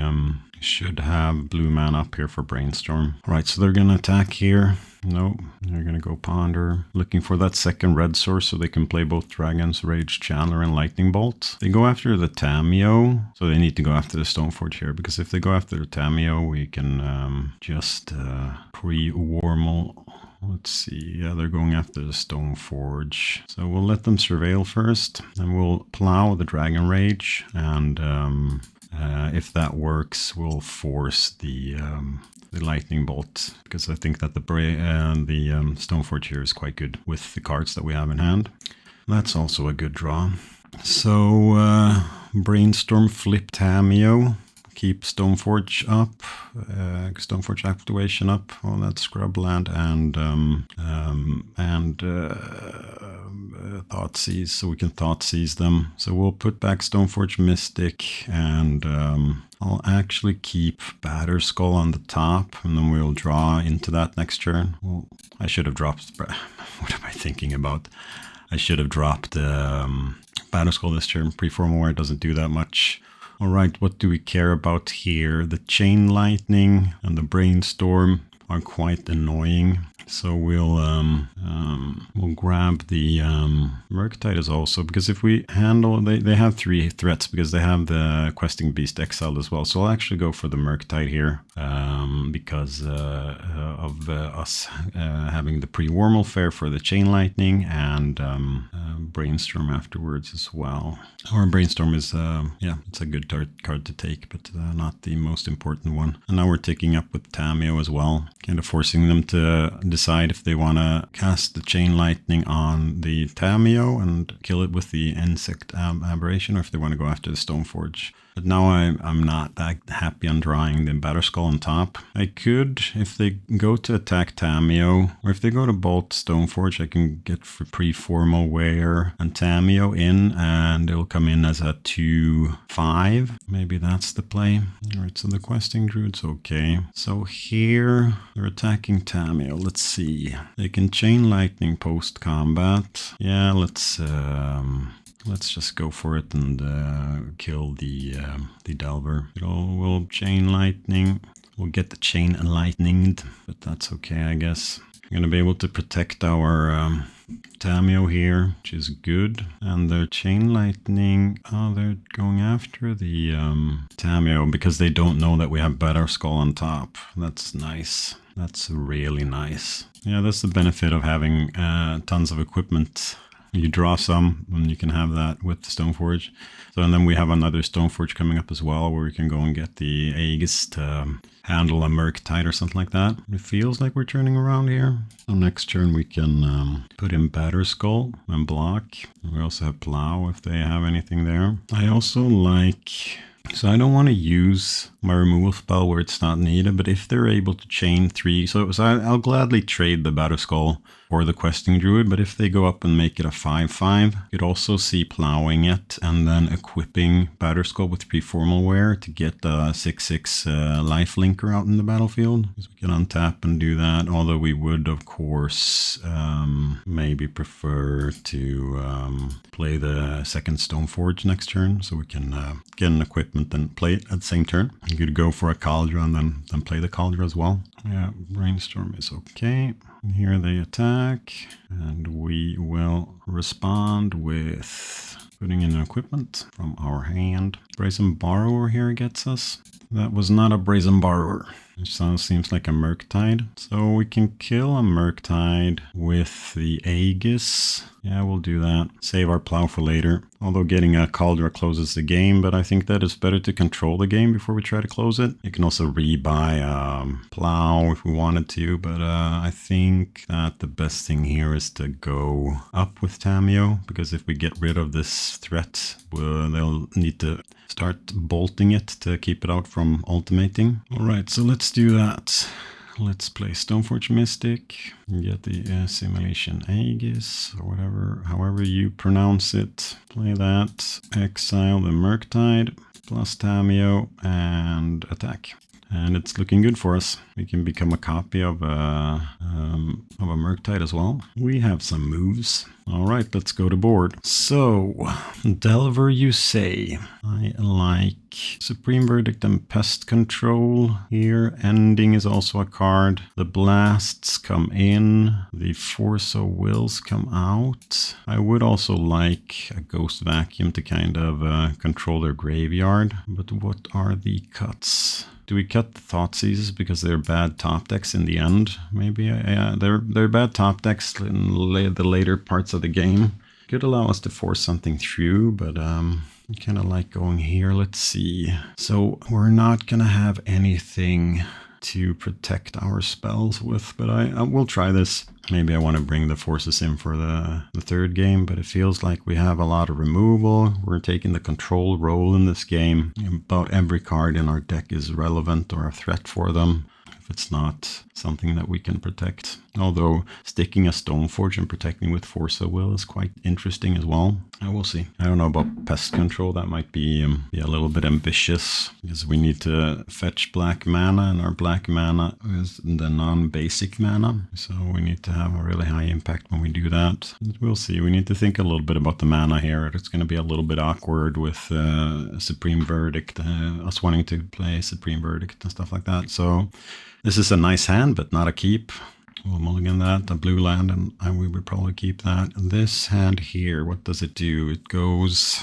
should have blue mana up here for Brainstorm. All right, so they're going to attack here. No, they're going to go Ponder, looking for that second red source so they can play both Dragons, Rage Chandler, and Lightning Bolt. They go after the Tamiyo, so they need to go after the Stoneforge here, because if they go after the Tamiyo, we can just pre-Warmel. Let's see, yeah, they're going after the Stoneforge. So we'll let them surveil first, and we'll plow the Dragon Rage, and if that works, we'll force the Lightning Bolt, because I think that the Stoneforge here is quite good with the cards that we have in hand. That's also a good draw. So Brainstorm, flip Tamiyo, keep Stoneforge up, Stoneforge activation up on that scrubland, and Thoughtseize, so we can Thoughtseize them. So we'll put back Stoneforge Mystic, and I'll actually keep Batterskull on the top, and then we'll draw into that next turn. Well, I should have dropped, what am I thinking about? I should have dropped Batterskull this turn. Preformal Wear doesn't do that much. All right, what do we care about here? The Chain Lightning and the Brainstorm are quite annoying. So we'll grab the Murktide as also, because if we handle, they have 3 threats because they have the Questing Beast exiled as well. So I'll actually go for the Murktide here because of us having the pre-Wormel Fair for the Chain Lightning, and Brainstorm afterwards as well. Or Brainstorm is, yeah, it's a good card to take, but not the most important one. And now we're taking up with Tamiyo as well, kind of forcing them to decide if they want to cast the Chain Lightning on the Tamiyo and kill it with the Insect Aberration, or if they want to go after the Stoneforge. But now I'm not that happy on drawing the Batterskull on top. I could, if they go to attack Tamiyo, or if they go to Bolt Stoneforge, I can get for pre-Formal Wear and Tamiyo in, and it'll come in as a 2/5. Maybe that's the play. Alright, so the Questing Druid's okay. So here, they're attacking Tamiyo. Let's see. They can Chain Lightning post-combat. Yeah, let's just go for it and kill the Delver. We'll Chain Lightning. We'll get the Chain Lightninged, but that's okay, I guess. We're going to be able to protect our Tamiyo here, which is good. And their Chain Lightning, oh, they're going after the Tamiyo because they don't know that we have Batterskull on top. That's nice. That's really nice. Yeah, that's the benefit of having tons of equipment. You draw some, and you can have that with the Stoneforge. So, and then we have another Stoneforge coming up as well, where we can go and get the Aegis to handle a Murktide or something like that. It feels like we're turning around here. So next turn we can put in Batterskull and block. We also have Plow if they have anything there. I also like... So I don't want to use my removal spell where it's not needed, but if they're able to chain 3, so I'll gladly trade the Batterskull for the Questing Druid, but if they go up and make it a 5/5, you could also see plowing it and then equipping Batterskull with pre-Formal Wear to get the 6/6 life linker out in the battlefield. So we can untap and do that, although we would, of course, maybe prefer to play the second Stoneforge next turn, so we can get an equipment and play it at the same turn. You could go for a Cauldron and then play the Cauldron as well. Yeah, Brainstorm is okay. Here they attack, and we will respond with putting in equipment from our hand. Brazen Borrower here gets us. That was not a Brazen Borrower. It seems like a Murktide. So we can kill a Murktide with the Aegis. Yeah, we'll do that. Save our Plow for later. Although getting a Cauldron closes the game, but I think that it's better to control the game before we try to close it. You can also rebuy Plow if we wanted to, but I think that the best thing here is to go up with Tamiyo, because if we get rid of this threat, they'll need to start bolting it to keep it out from ultimating. Alright, so let's do that. Let's play Stoneforge Mystic, get the Simulation Aegis, or whatever, however you pronounce it. Play that, exile the Murktide, plus Tameo and attack. And it's looking good for us. We can become a copy of a Murktide as well. We have some moves. All right, let's go to board. So, Delver, you say. I like Supreme Verdict and Pest Control here. Ending is also a card. The Blasts come in. The Force of Wills come out. I would also like a Ghost Vacuum to kind of control their graveyard. But what are the cuts? Do we cut the Thoughtseizes because they're bad top decks in the end? Maybe they're bad top decks in the later parts of the game. Could allow us to force something through, but I kind of like going here. Let's see. So we're not gonna have anything to protect our spells with, but I will try this. Maybe I want to bring the forces in for the third game, but it feels like we have a lot of removal. We're taking the control role in this game. About every card in our deck is relevant or a threat for them, if it's not something that we can protect. Although sticking a Stoneforge and protecting with Force of Will is quite interesting as well. I will see. I don't know about Pest Control. That might be a little bit ambitious because we need to fetch black mana, and our black mana is the non-basic mana. So we need to have a really high impact when we do that. We'll see. We need to think a little bit about the mana here. It's going to be a little bit awkward with Supreme Verdict, us wanting to play Supreme Verdict and stuff like that. So this is a nice hand, but not a keep. We'll mulligan that, a blue land, and we would probably keep that. This hand here, what does it do? It goes...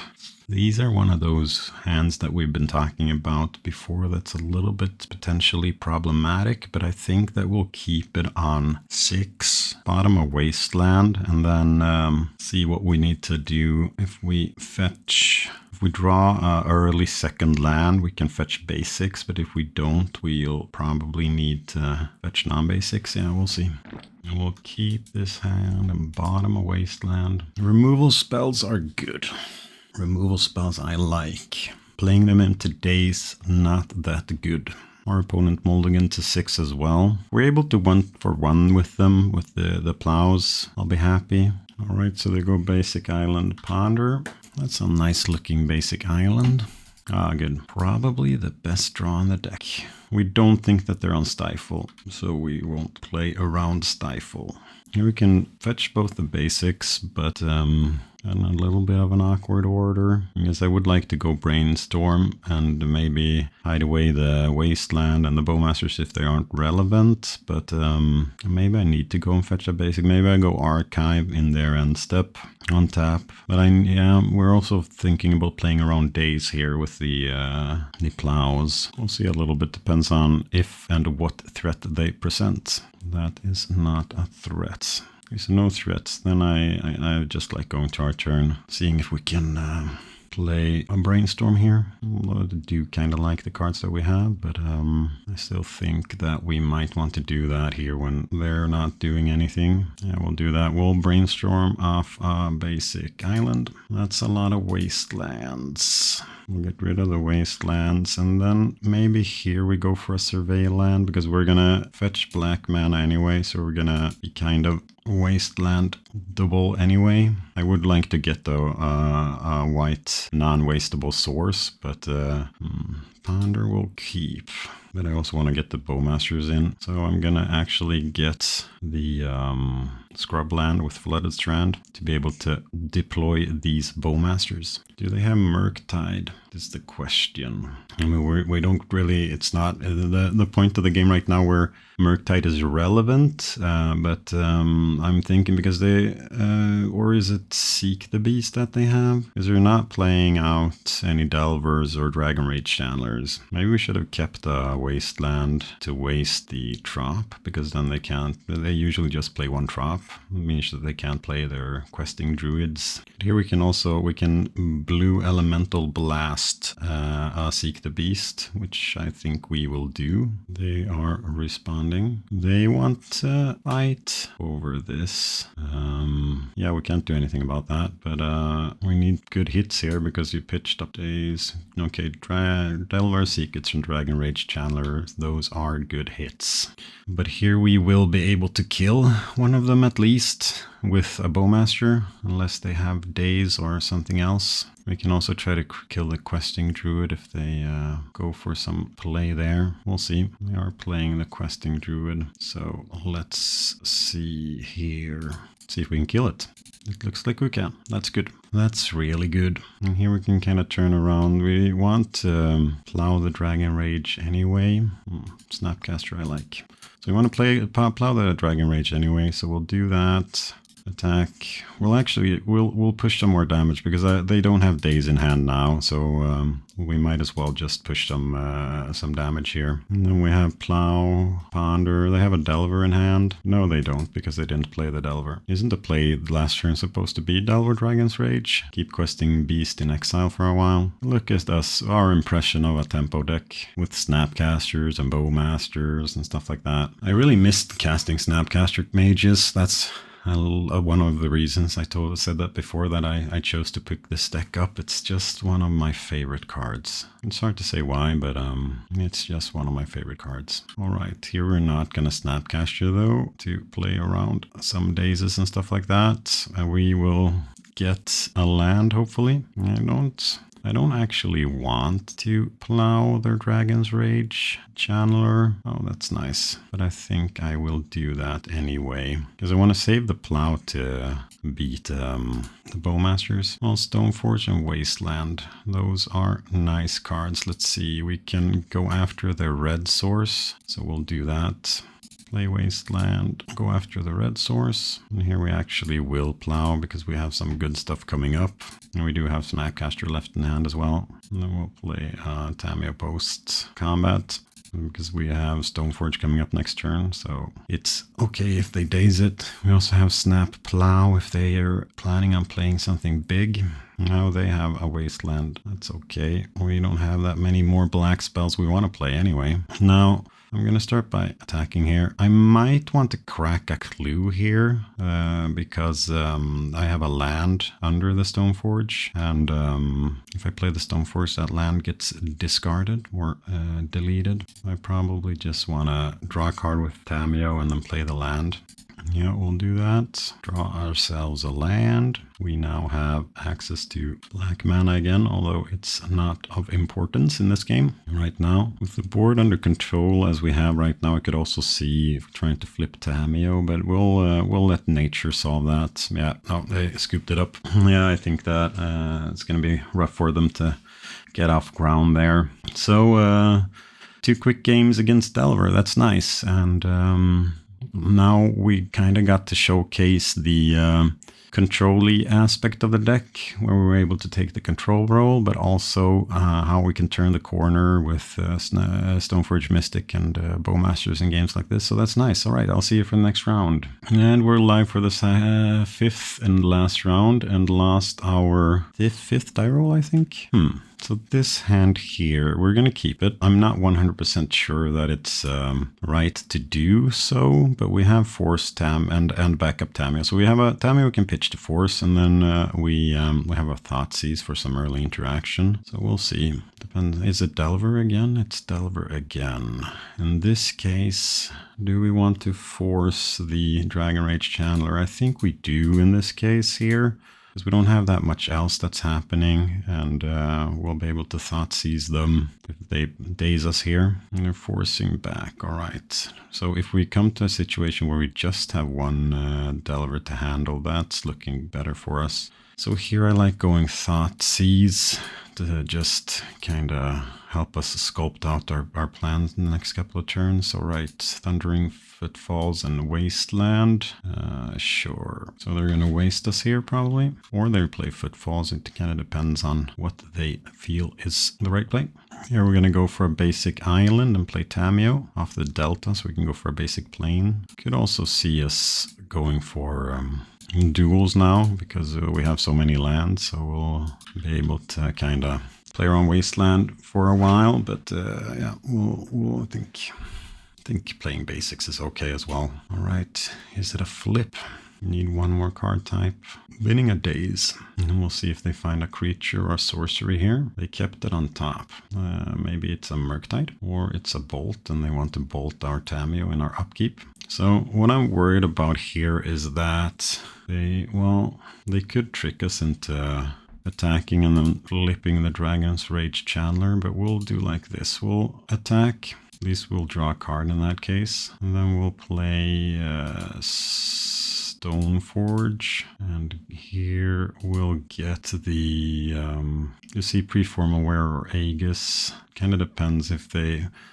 These are one of those hands that we've been talking about before that's a little bit potentially problematic, but I think that we'll keep it on 6, bottom of Wasteland, and then see what we need to do. If we fetch... If we draw an early second land, we can fetch basics, but if we don't, we'll probably need to fetch non-basics. Yeah, we'll see. And we'll keep this hand and bottom of Wasteland. Removal spells are good. Removal spells I like. Playing them in today's not that good. Our opponent mulligan to 6 as well. We're able to 1-for-1 with them, with the plows. I'll be happy. Alright, so they go basic island ponder. That's a nice looking basic island. Ah, good. Probably the best draw on the deck. We don't think that they're on Stifle, so we won't play around Stifle. Here we can fetch both the basics, but in a little bit of an awkward order. Because I would like to go Brainstorm and maybe hide away the Wasteland and the Bowmasters if they aren't relevant. But maybe I need to go and fetch a basic. Maybe I go Archive in there and step on tap. But we're also thinking about playing around Days here with the plows. We'll see a little bit. Depends on if and what threat they present. That is not a threat. So no threats. Then I just like going to our turn, seeing if we can play a Brainstorm here. I do kind of like the cards that we have, but I still think that we might want to do that here when they're not doing anything. Yeah, we'll do that. We'll Brainstorm off a basic island. That's a lot of Wastelands. We'll get rid of the Wastelands, and then maybe here we go for a Survey land, because we're gonna fetch black mana anyway, so we're gonna be kind of Wasteland double anyway. I would like to get a white non-wastable source, but Ponder will keep. But I also want to get the Bowmasters in, so I'm gonna actually get the Scrubland with Flooded Strand to be able to deploy these Bowmasters. Do they have Murktide? Is the question. I mean, we don't really, it's not the point of the game right now where Murktide is relevant, but I'm thinking because they, or is it Seek the Beast that they have? Because they're not playing out any Delvers or Dragon Rage Channelers. Maybe we should have kept a Wasteland to waste the Trop, because then they usually just play one Trop. It means that they can't play their questing druids. Here we can blue elemental blast Seek the Beast, which I think we will do. They are responding. They want to fight over this. Yeah, we can't do anything about that, but we need good hits here because you pitched up days. Okay, Delver Secrets and Dragon Rage Channeler, those are good hits. But here we will be able to kill one of them not least, with a Bowmaster, unless they have days or something else. We can also try to kill the questing druid if they go for some play there. We'll see. We are playing the questing druid, so let's see here. See if we can kill it. It looks like we can. That's good. That's really good. And here we can kind of turn around. We want to plow the Dragon Rage anyway. Snapcaster I like. So we want to plow the Dragon Rage anyway, so we'll do that. Attack. We'll push some more damage because they don't have days in hand now, so we might as well just push some damage here. And then we have Plow, Ponder. They have a Delver in hand. No, they don't, because they didn't play the Delver. Isn't the play last turn supposed to be Delver Dragon's Rage? Keep questing Beast in exile for a while. Look at us, our impression of a tempo deck with Snapcasters and Bowmasters and stuff like that. I really missed casting Snapcaster mages. That's one of the reasons I said that before, that I chose to pick this deck up. It's just one of my favorite cards. It's hard to say why, but it's just one of my favorite cards. Alright, here we're not gonna Snapcaster though, to play around some dazes and stuff like that. We will get a land, hopefully. I don't actually want to plow their Dragon's Rage Channeler. Oh, that's nice. But I think I will do that anyway, because I want to save the plow to beat the Bowmasters. Well, Stoneforge and Wasteland. Those are nice cards. Let's see. We can go after their red source. So we'll do that. Play Wasteland, go after the red source. And here we actually will plow because we have some good stuff coming up. And we do have Snapcaster left in hand as well. And then we'll play Tamiyo post combat because we have Stoneforge coming up next turn. So it's okay if they daze it. We also have Snap Plow if they are planning on playing something big. Now they have a Wasteland. That's okay. We don't have that many more black spells we want to play anyway. Now, I'm going to start by attacking here. I might want to crack a clue here because I have a land under the Stoneforge. And if I play the Stoneforge, that land gets discarded or deleted. I probably just want to draw a card with Tamiyo and then play the land. Yeah, we'll do that. Draw ourselves a land. We now have access to black mana again, although it's not of importance in this game right now. With the board under control as we have right now, I could also see if we're trying to flip Tamiyo, but we'll let nature solve that. Yeah, no, they scooped it up. Yeah, I think that it's going to be rough for them to get off ground there. So 2 quick games against Delver. That's nice. And now we kind of got to showcase the control-y aspect of the deck, where we were able to take the control role, but also how we can turn the corner with Stoneforge Mystic and Bowmasters in games like this. So that's nice. All right, I'll see you for the next round. And we're live for the 5th and last round, and lost our 5th die roll, I think. So this hand here, we're going to keep it. I'm not 100% sure that it's right to do so, but we have Force Tam and backup Tamiyo. So we have a Tamiyo we can pitch to Force, and then we have a Thoughtseize for some early interaction. So we'll see. Depends. Is it Delver again? It's Delver again. In this case, do we want to force the Dragon Rage Channeler? I think we do in this case here, because we don't have that much else that's happening, and we'll be able to Thoughtseize them if they daze us here. And they're forcing back. All right. So if we come to a situation where we just have one Delver to handle, that's looking better for us. So here I like going Thoughtseize to just kind of help us sculpt out our plans in the next couple of turns. All right, Thundering Footfalls and Wasteland. Sure. So they're going to waste us here probably, or they play Footfalls. It kind of depends on what they feel is the right play. Here we're going to go for a basic island and play Tamiyo off the delta, so we can go for a basic plane. Could also see us going for duels now, because we have so many lands, so we'll be able to kind of play around Wasteland for a while, but yeah, we'll think playing basics is okay as well. All right, is it a flip? Need one more card type. Winning a daze. And we'll see if they find a creature or a sorcery here. They kept it on top. Maybe it's a Murktide, or it's a bolt and they want to bolt our Tamiyo in our upkeep. So what I'm worried about here is that they could trick us into attacking and then flipping the Dragon's Rage Chandler, but we'll do like this. We'll attack, at least we'll draw a card in that case, and then we'll play Stoneforge, and here we'll get the, you see, Preform Aware or Aegis. Kind of depends if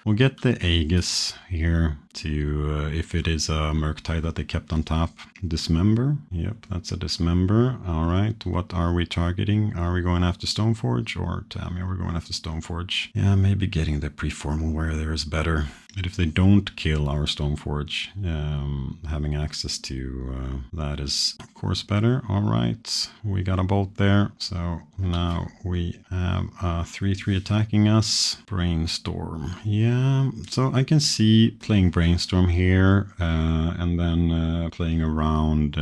we'll get the Aegis here to, if it is a Murktide that they kept on top. Dismember, yep, that's a Dismember. All right, what are we targeting? Are we going after Stoneforge or Tamiyo? We're going after Stoneforge. Yeah, maybe getting the Preform Aware there is better. But if they don't kill our Stoneforge, having access to that is, of course, better. All right, we got a bolt there. So now we have a 3/3 attacking us. Brainstorm. Yeah, so I can see playing Brainstorm here and then playing around,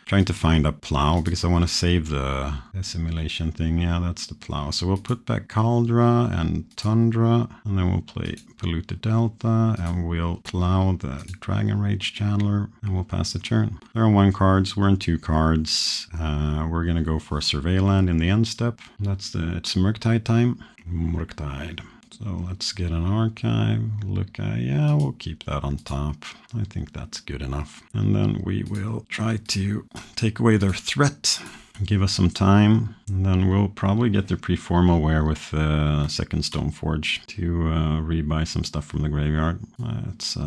trying to find a plow because I want to save the assimilation thing. Yeah, that's the plow. So we'll put back Caldra and Tundra, and then we'll play Polluted Delta, and we'll plow the Dragon Rage Chandler, and we'll pass the turn. There are 1 cards, we're in 2 cards. We're gonna go for a Survey Land in the end step. It's Murktide time. Murktide. So let's get an archive, look at, yeah, we'll keep that on top. I think that's good enough. And then we will try to take away their threat, give us some time, and then we'll probably get their Preform Aware with second Stoneforge to rebuy some stuff from the graveyard. It's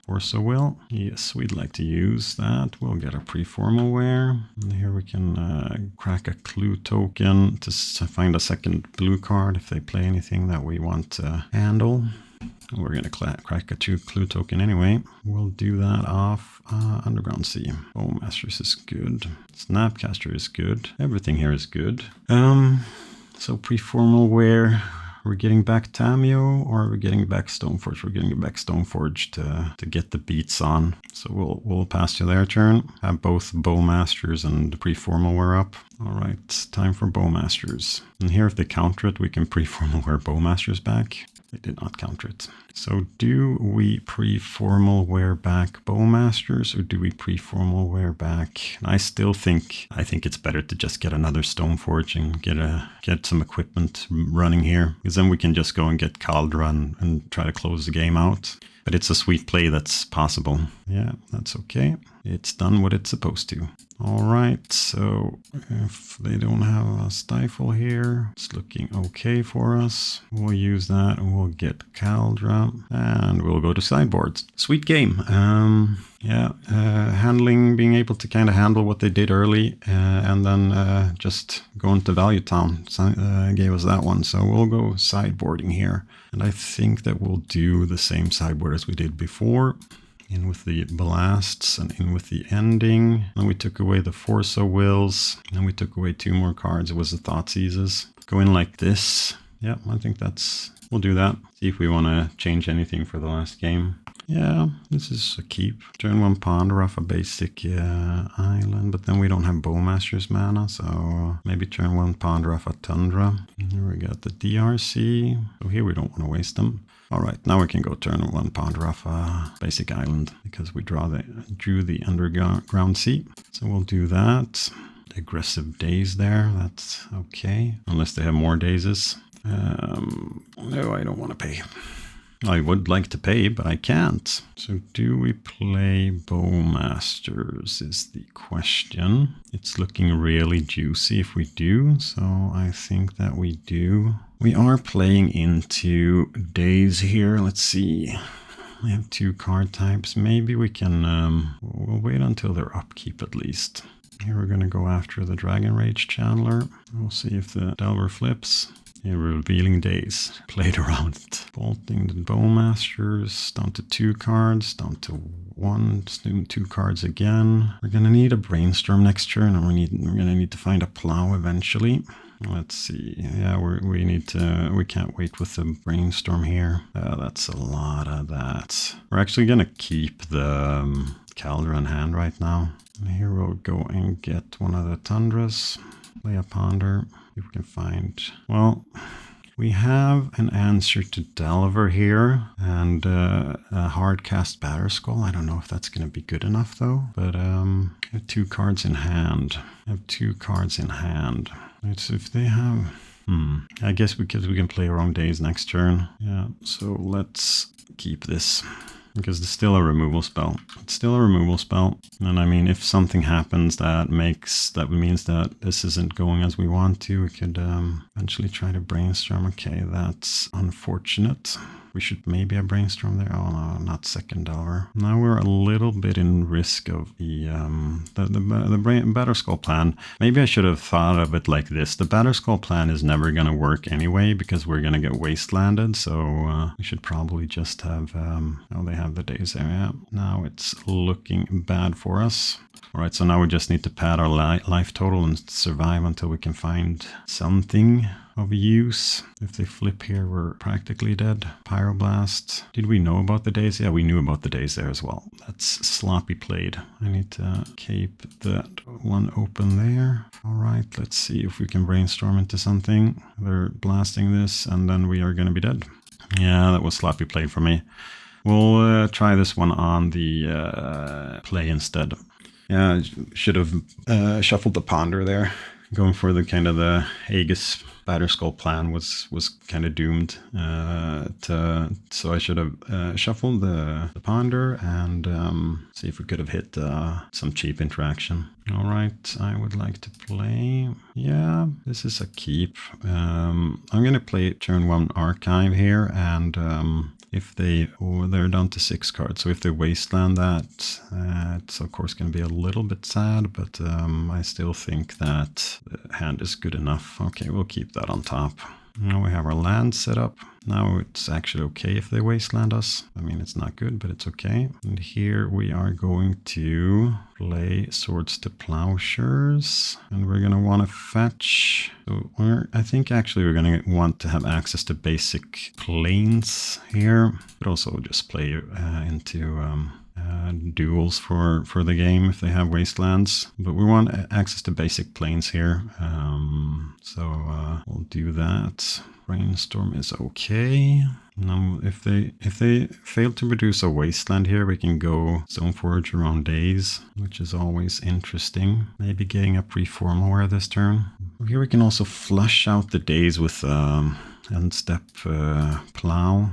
Force of Will. Yes, we'd like to use that. We'll get a Preform Aware. And here we can crack a clue token to find a second blue card if they play anything that we want to handle. We're going to crack a 2 clue token anyway. We'll do that off Underground Sea. Bowmasters is good. Snapcaster is good. Everything here is good. So Preform Aware. We're getting back Tamiyo, or we're getting back Stoneforge. We're getting back Stoneforge to get the beats on. So we'll pass to their turn. Have both Bowmasters and Preform Aware up. All right, time for Bowmasters. And here, if they counter it, we can Preform Aware Bowmasters back. They did not counter it. So do we Preform Aware back Bowmasters, or do we Preform Aware back? I think it's better to just get another Stoneforge and get some equipment running here, because then we can just go and get Caldra and try to close the game out. But it's a sweet play that's possible. Yeah, that's okay. It's done what it's supposed to. All right, so if they don't have a Stifle here, it's looking okay for us. We'll use that, and we'll get Caldra, and we'll go to sideboard. Sweet game. Being able to kind of handle what they did early, and then just go into Value Town gave us that one. So we'll go sideboarding here, and I think that we'll do the same sideboard as we did before. In with the blasts and in with the ending. And we took away the Force of Wills, and we took away 2 more cards. It was the Thoughtseizes. Go in like this. Yeah, I think we'll do that. See if we want to change anything for the last game. Yeah, this is a keep. Turn 1 Ponder off a basic island, but then we don't have Bowmaster's mana, so maybe turn 1 Ponder off a Tundra. And here we got the DRC. So here we don't want to waste them. All right, now we can go turn 1 Ponder off a basic island because we drew the Underground Sea. So we'll do that. Aggressive daze there, that's okay. Unless they have more dazes. No, I don't want to pay. I would like to pay, but I can't. So do we play Bowmasters is the question. It's looking really juicy if we do, so I think that we do. We are playing into days here. Let's see. We have 2 card types. Maybe we can, we'll wait until their upkeep at least. Here we're going to go after the Dragon Rage Chandler. We'll see if the Delver flips. Here, Revealing Days. Played around it. Bolting the Bowmasters. Down to 2 cards. Down to 1. 2 cards again. We're going to need a Brainstorm next turn, and we're going to need to find a Plow eventually. Let's see. Yeah, we can't wait with the Brainstorm here. That's a lot of that. We're actually going to keep the Caldra in hand right now. And here we'll go and get one of the Tundras. Play a Ponder. If we can find, well, We have an Answer to Delver here and a Hardcast Batterskull. I don't know if that's going to be good enough though, but I have 2 cards in hand. It's if they have... I guess because we can play our own days next turn. Yeah, so let's keep this. Because it's still a removal spell. And I mean, if something happens that means that this isn't going as we want to, we could eventually try to brainstorm. Okay, that's unfortunate. We should maybe have brainstorm there. Oh no, not second Delver. Now we're a little bit in risk of the Batterskull plan. Maybe I should have thought of it like this. The Batterskull plan is never going to work anyway because we're going to get wastelanded. So we should probably just have... oh, they have the days there. Yeah. Now it's looking bad for us. All right, so now we just need to pad our life total and survive until we can find something of use. If they flip here, we're practically dead. Pyroblast. Did we know about the days? Yeah, we knew about the days there as well. That's sloppy played. I need to keep that one open there. All right, let's see if we can brainstorm into something. They're blasting this, and then we are going to be dead. Yeah, that was sloppy played for me. We'll try this one on the play instead. Yeah, should have shuffled the Ponder there. Going for the kind of the Aegis Batterskull plan was kind of doomed. So I should have shuffled the Ponder and see if we could have hit some cheap interaction. All right, I would like to play. Yeah, this is a keep. I'm going to play turn 1 Archive here, and if they're down to 6 cards, so if they wasteland that, it's of course going to be a little bit sad, but I still think that the hand is good enough. Okay, we'll keep that on top. Now we have our land set up. Now it's actually okay if they wasteland us. I mean, it's not good, but it's okay. And here we are going to play Swords to Plowshares. And we're going to want to fetch. So I think actually we're going to want to have access to basic planes here. But also just play into duels for the game if they have wastelands. But we want access to basic planes here. So we'll do that. Brainstorm is okay. Now, if they fail to produce a wasteland here, we can go Stoneforge around days, which is always interesting. Maybe getting a pre-formalware this turn. Here we can also flush out the days with end step plow.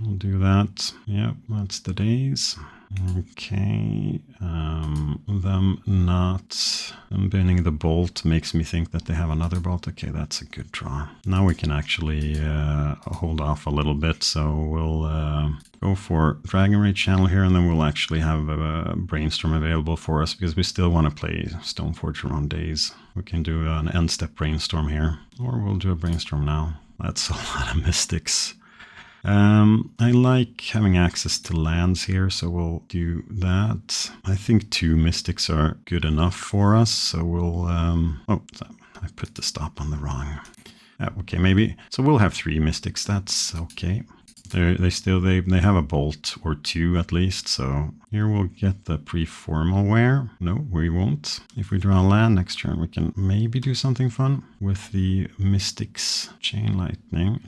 We'll do that. Yep, that's the days. Okay, them bending the bolt makes me think that they have another bolt. Okay, that's a good draw. Now we can actually hold off a little bit, so we'll go for Dragon Rage Channel here, and then we'll actually have a Brainstorm available for us because we still want to play Stoneforge around days. We can do an end step Brainstorm here, or we'll do a Brainstorm now. That's a lot of Mystics. I like having access to lands here, so we'll do that. I think 2 Mystics are good enough for us, so we'll... oh, I put the stop on the wrong... okay, maybe... So we'll have 3 Mystics, that's okay. They have a bolt or 2 at least, so here we'll get the pre-formalware. No, we won't. If we draw a land next turn, we can maybe do something fun with the Mystics Chain Lightning.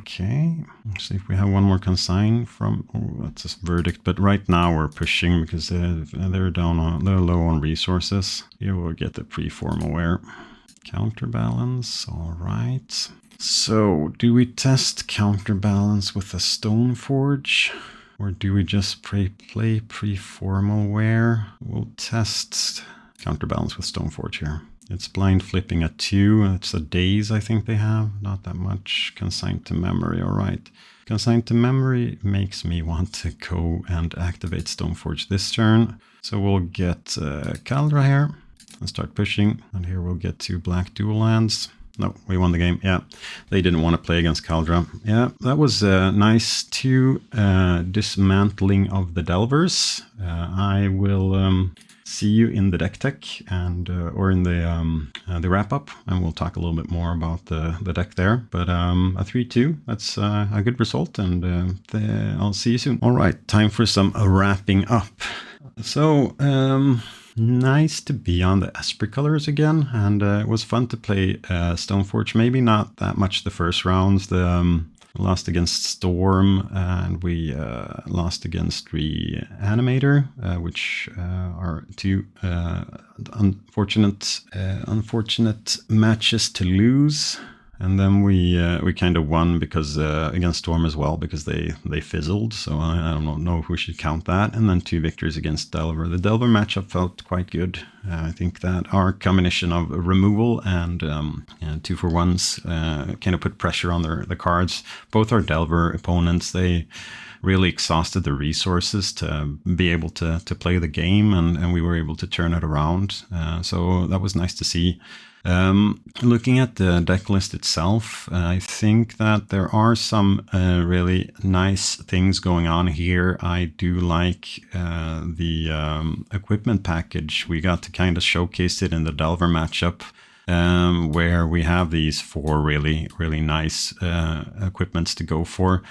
Okay, let's see if we have one more consign from... Oh, that's a Verdict, but right now we're pushing because they're low on resources. Here we'll get the pre-formalware. Counterbalance, all right. So, do we test Counterbalance with a Stoneforge? Or do we just play pre-formalware? We'll test Counterbalance with Stoneforge here. It's blind flipping at 2. It's a days I think they have. Not that much. Consigned to memory, alright. Consigned to memory makes me want to go and activate Stoneforge this turn. So we'll get Kaldra here and start pushing. And here we'll get 2 black dual lands. No, we won the game. Yeah, they didn't want to play against Kaldra. Yeah, that was nice. 2 dismantling of the Delvers. I will see you in the Dech Tech and or in the wrap up, and we'll talk a little bit more about the deck there. But a 3-2, that's a good result, and I'll see you soon. All right, time for some wrapping up. So nice to be on the Esper colors again, and it was fun to play Stoneforge. Maybe not that much the first rounds. We lost against Storm, and we lost against Reanimator, which are two unfortunate matches to lose. And then we kind of won because against Storm as well, because they fizzled. So I don't know if we should count that. And then 2 victories against Delver. The Delver matchup felt quite good. I think that our combination of removal and 2-for-1s kind of put pressure on the cards. Both our Delver opponents, they really exhausted the resources to be able to play the game, and we were able to turn it around. So that was nice to see. Looking at the deck list itself, I think that there are some really nice things going on here. I do like the equipment package. We got to kind of showcase it in the Delver matchup, where we have these 4 really, really nice equipments to go for.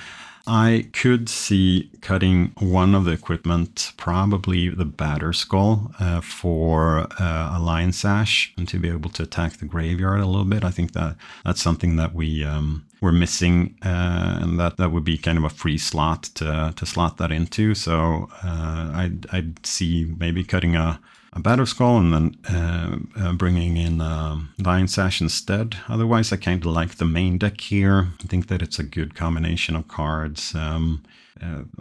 I could see cutting one of the equipment, probably the Batter Skull, for a Lion Sash, and to be able to attack the graveyard a little bit. I think that's something that we're missing, and that would be kind of a free slot to slot that into. So I'd see maybe cutting a Batter Skull and then bringing in Lion Sash instead. Otherwise, I kind of like the main deck here. I think that it's a good combination of cards.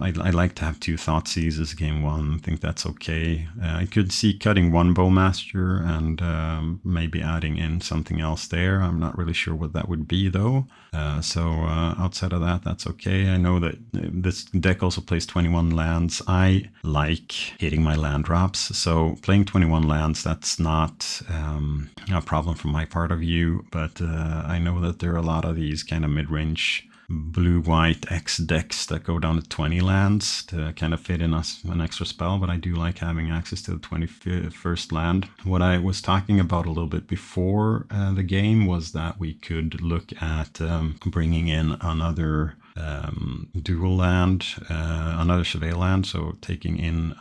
I like to have 2 Thoughtseizes game 1. I think that's okay. I could see cutting 1 Bowmaster and maybe adding in something else there. I'm not really sure what that would be though. So outside of that, that's okay. I know that this deck also plays 21 lands. I like hitting my land drops. So playing 21 lands, that's not a problem from my part of view. But I know that there are a lot of these kind of mid-range blue-white X decks that go down to 20 lands to kind of fit in an extra spell, but I do like having access to the 21st land. What I was talking about a little bit before the game was that we could look at bringing in another dual land, another surveil land, so taking in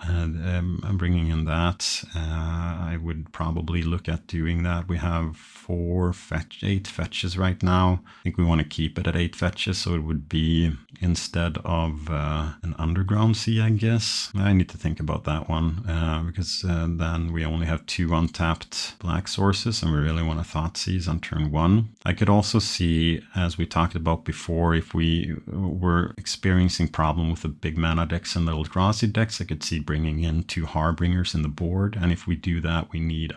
bringing in that. I would probably look at doing that. We have 8 fetches right now. I think we want to keep it at 8 fetches, so it would be instead of an underground sea, I guess. I need to think about that one, because then we only have 2 untapped black sources, and we really want to Thoughtseize on turn 1. I could also see, as we talked about before, if we were experiencing problem with the big mana decks and the Eldrazi decks, I could see bringing in 2 Harbingers in the board, and if we do that, we need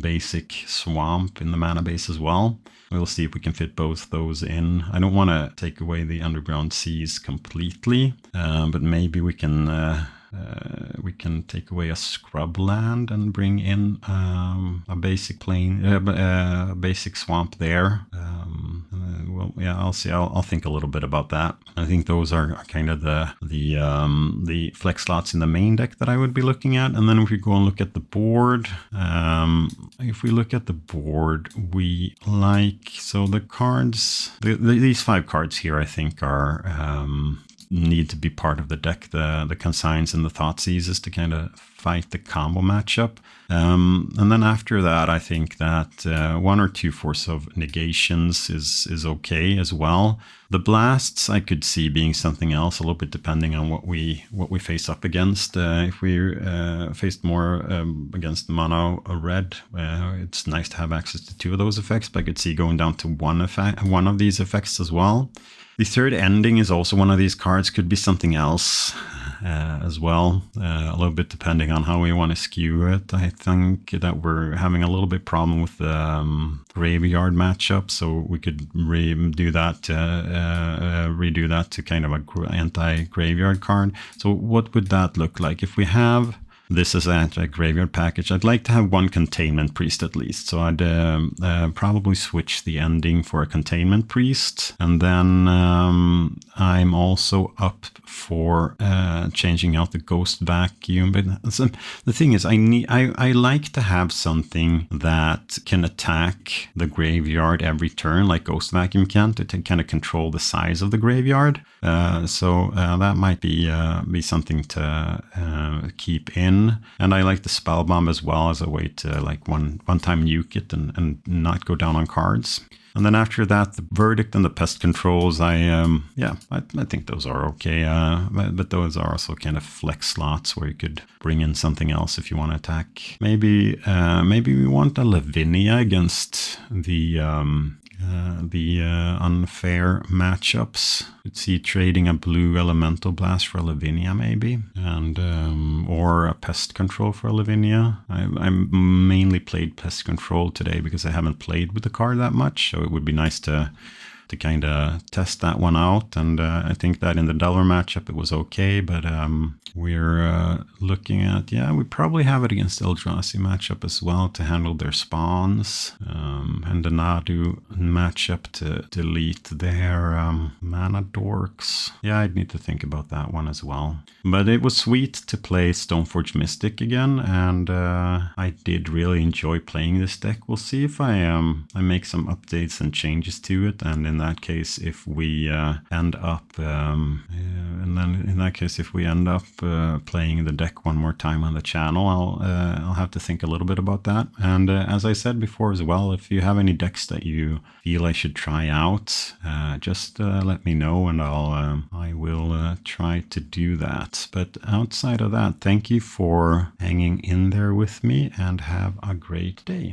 basic Swamp in the mana base as well. We'll see if we can fit both those in. I don't want to take away the underground seas completely, but maybe we can take away a scrub land and bring in a basic basic swamp there. Well, yeah, I'll see. I'll think a little bit about that. I think those are kind of the flex slots in the main deck that I would be looking at. And then if we go and look at the board, if we look at the board, we like, so the cards, these 5 cards here, I think are need to be part of the deck, the Consigns and the Thoughtseizes, to kind of fight the combo matchup. And then after that, I think that 1 or 2 Force of Negations is okay as well. The Blasts I could see being something else, a little bit depending on what we face up against. If we faced more against mono or red, it's nice to have access to 2 of those effects, but I could see going down to one of these effects as well. The third ending is also one of these cards, could be something else as well, a little bit depending on how we want to skew it. I think that we're having a little bit problem with the graveyard matchup, so we could redo that to kind of a anti-graveyard card. So what would that look like if we have this is an anti-graveyard package? I'd like to have 1 Containment Priest at least. So I'd probably switch the ending for a Containment Priest. And then I'm also up for changing out the Ghost Vacuum. But the thing is, I like to have something that can attack the graveyard every turn, like Ghost Vacuum can, to kind of control the size of the graveyard. So that might be something to keep in. win. And I like the Spellbomb as well as a way to like one-time nuke it and not go down on cards. And then after that, the Verdict and the Pest Controls, I think those are okay. But those are also kind of flex slots where you could bring in something else if you want to attack. Maybe we want a Lavinia against the unfair matchups. You'd see trading a blue Elemental Blast for a Lavinia maybe, and or a Pest Control for a Lavinia. I mainly played Pest Control today because I haven't played with the card that much, so it would be nice to kind of test that one out. And I think that in the Delver matchup it was okay, but we're looking at, we probably have it against Eldrazi matchup as well to handle their spawns, and the Nadu matchup to delete their mana dorks. I'd need to think about that one as well. But it was sweet to play Stoneforge Mystic again, and I did really enjoy playing this deck. We'll see if I make some updates and changes to it, and in that case, if we end up playing the deck one more time on the channel, I'll have to think a little bit about that. And as I said before as well, if you have any decks that you feel I should try out, just let me know, and I will try to do that. But outside of that, thank you for hanging in there with me, and have a great day.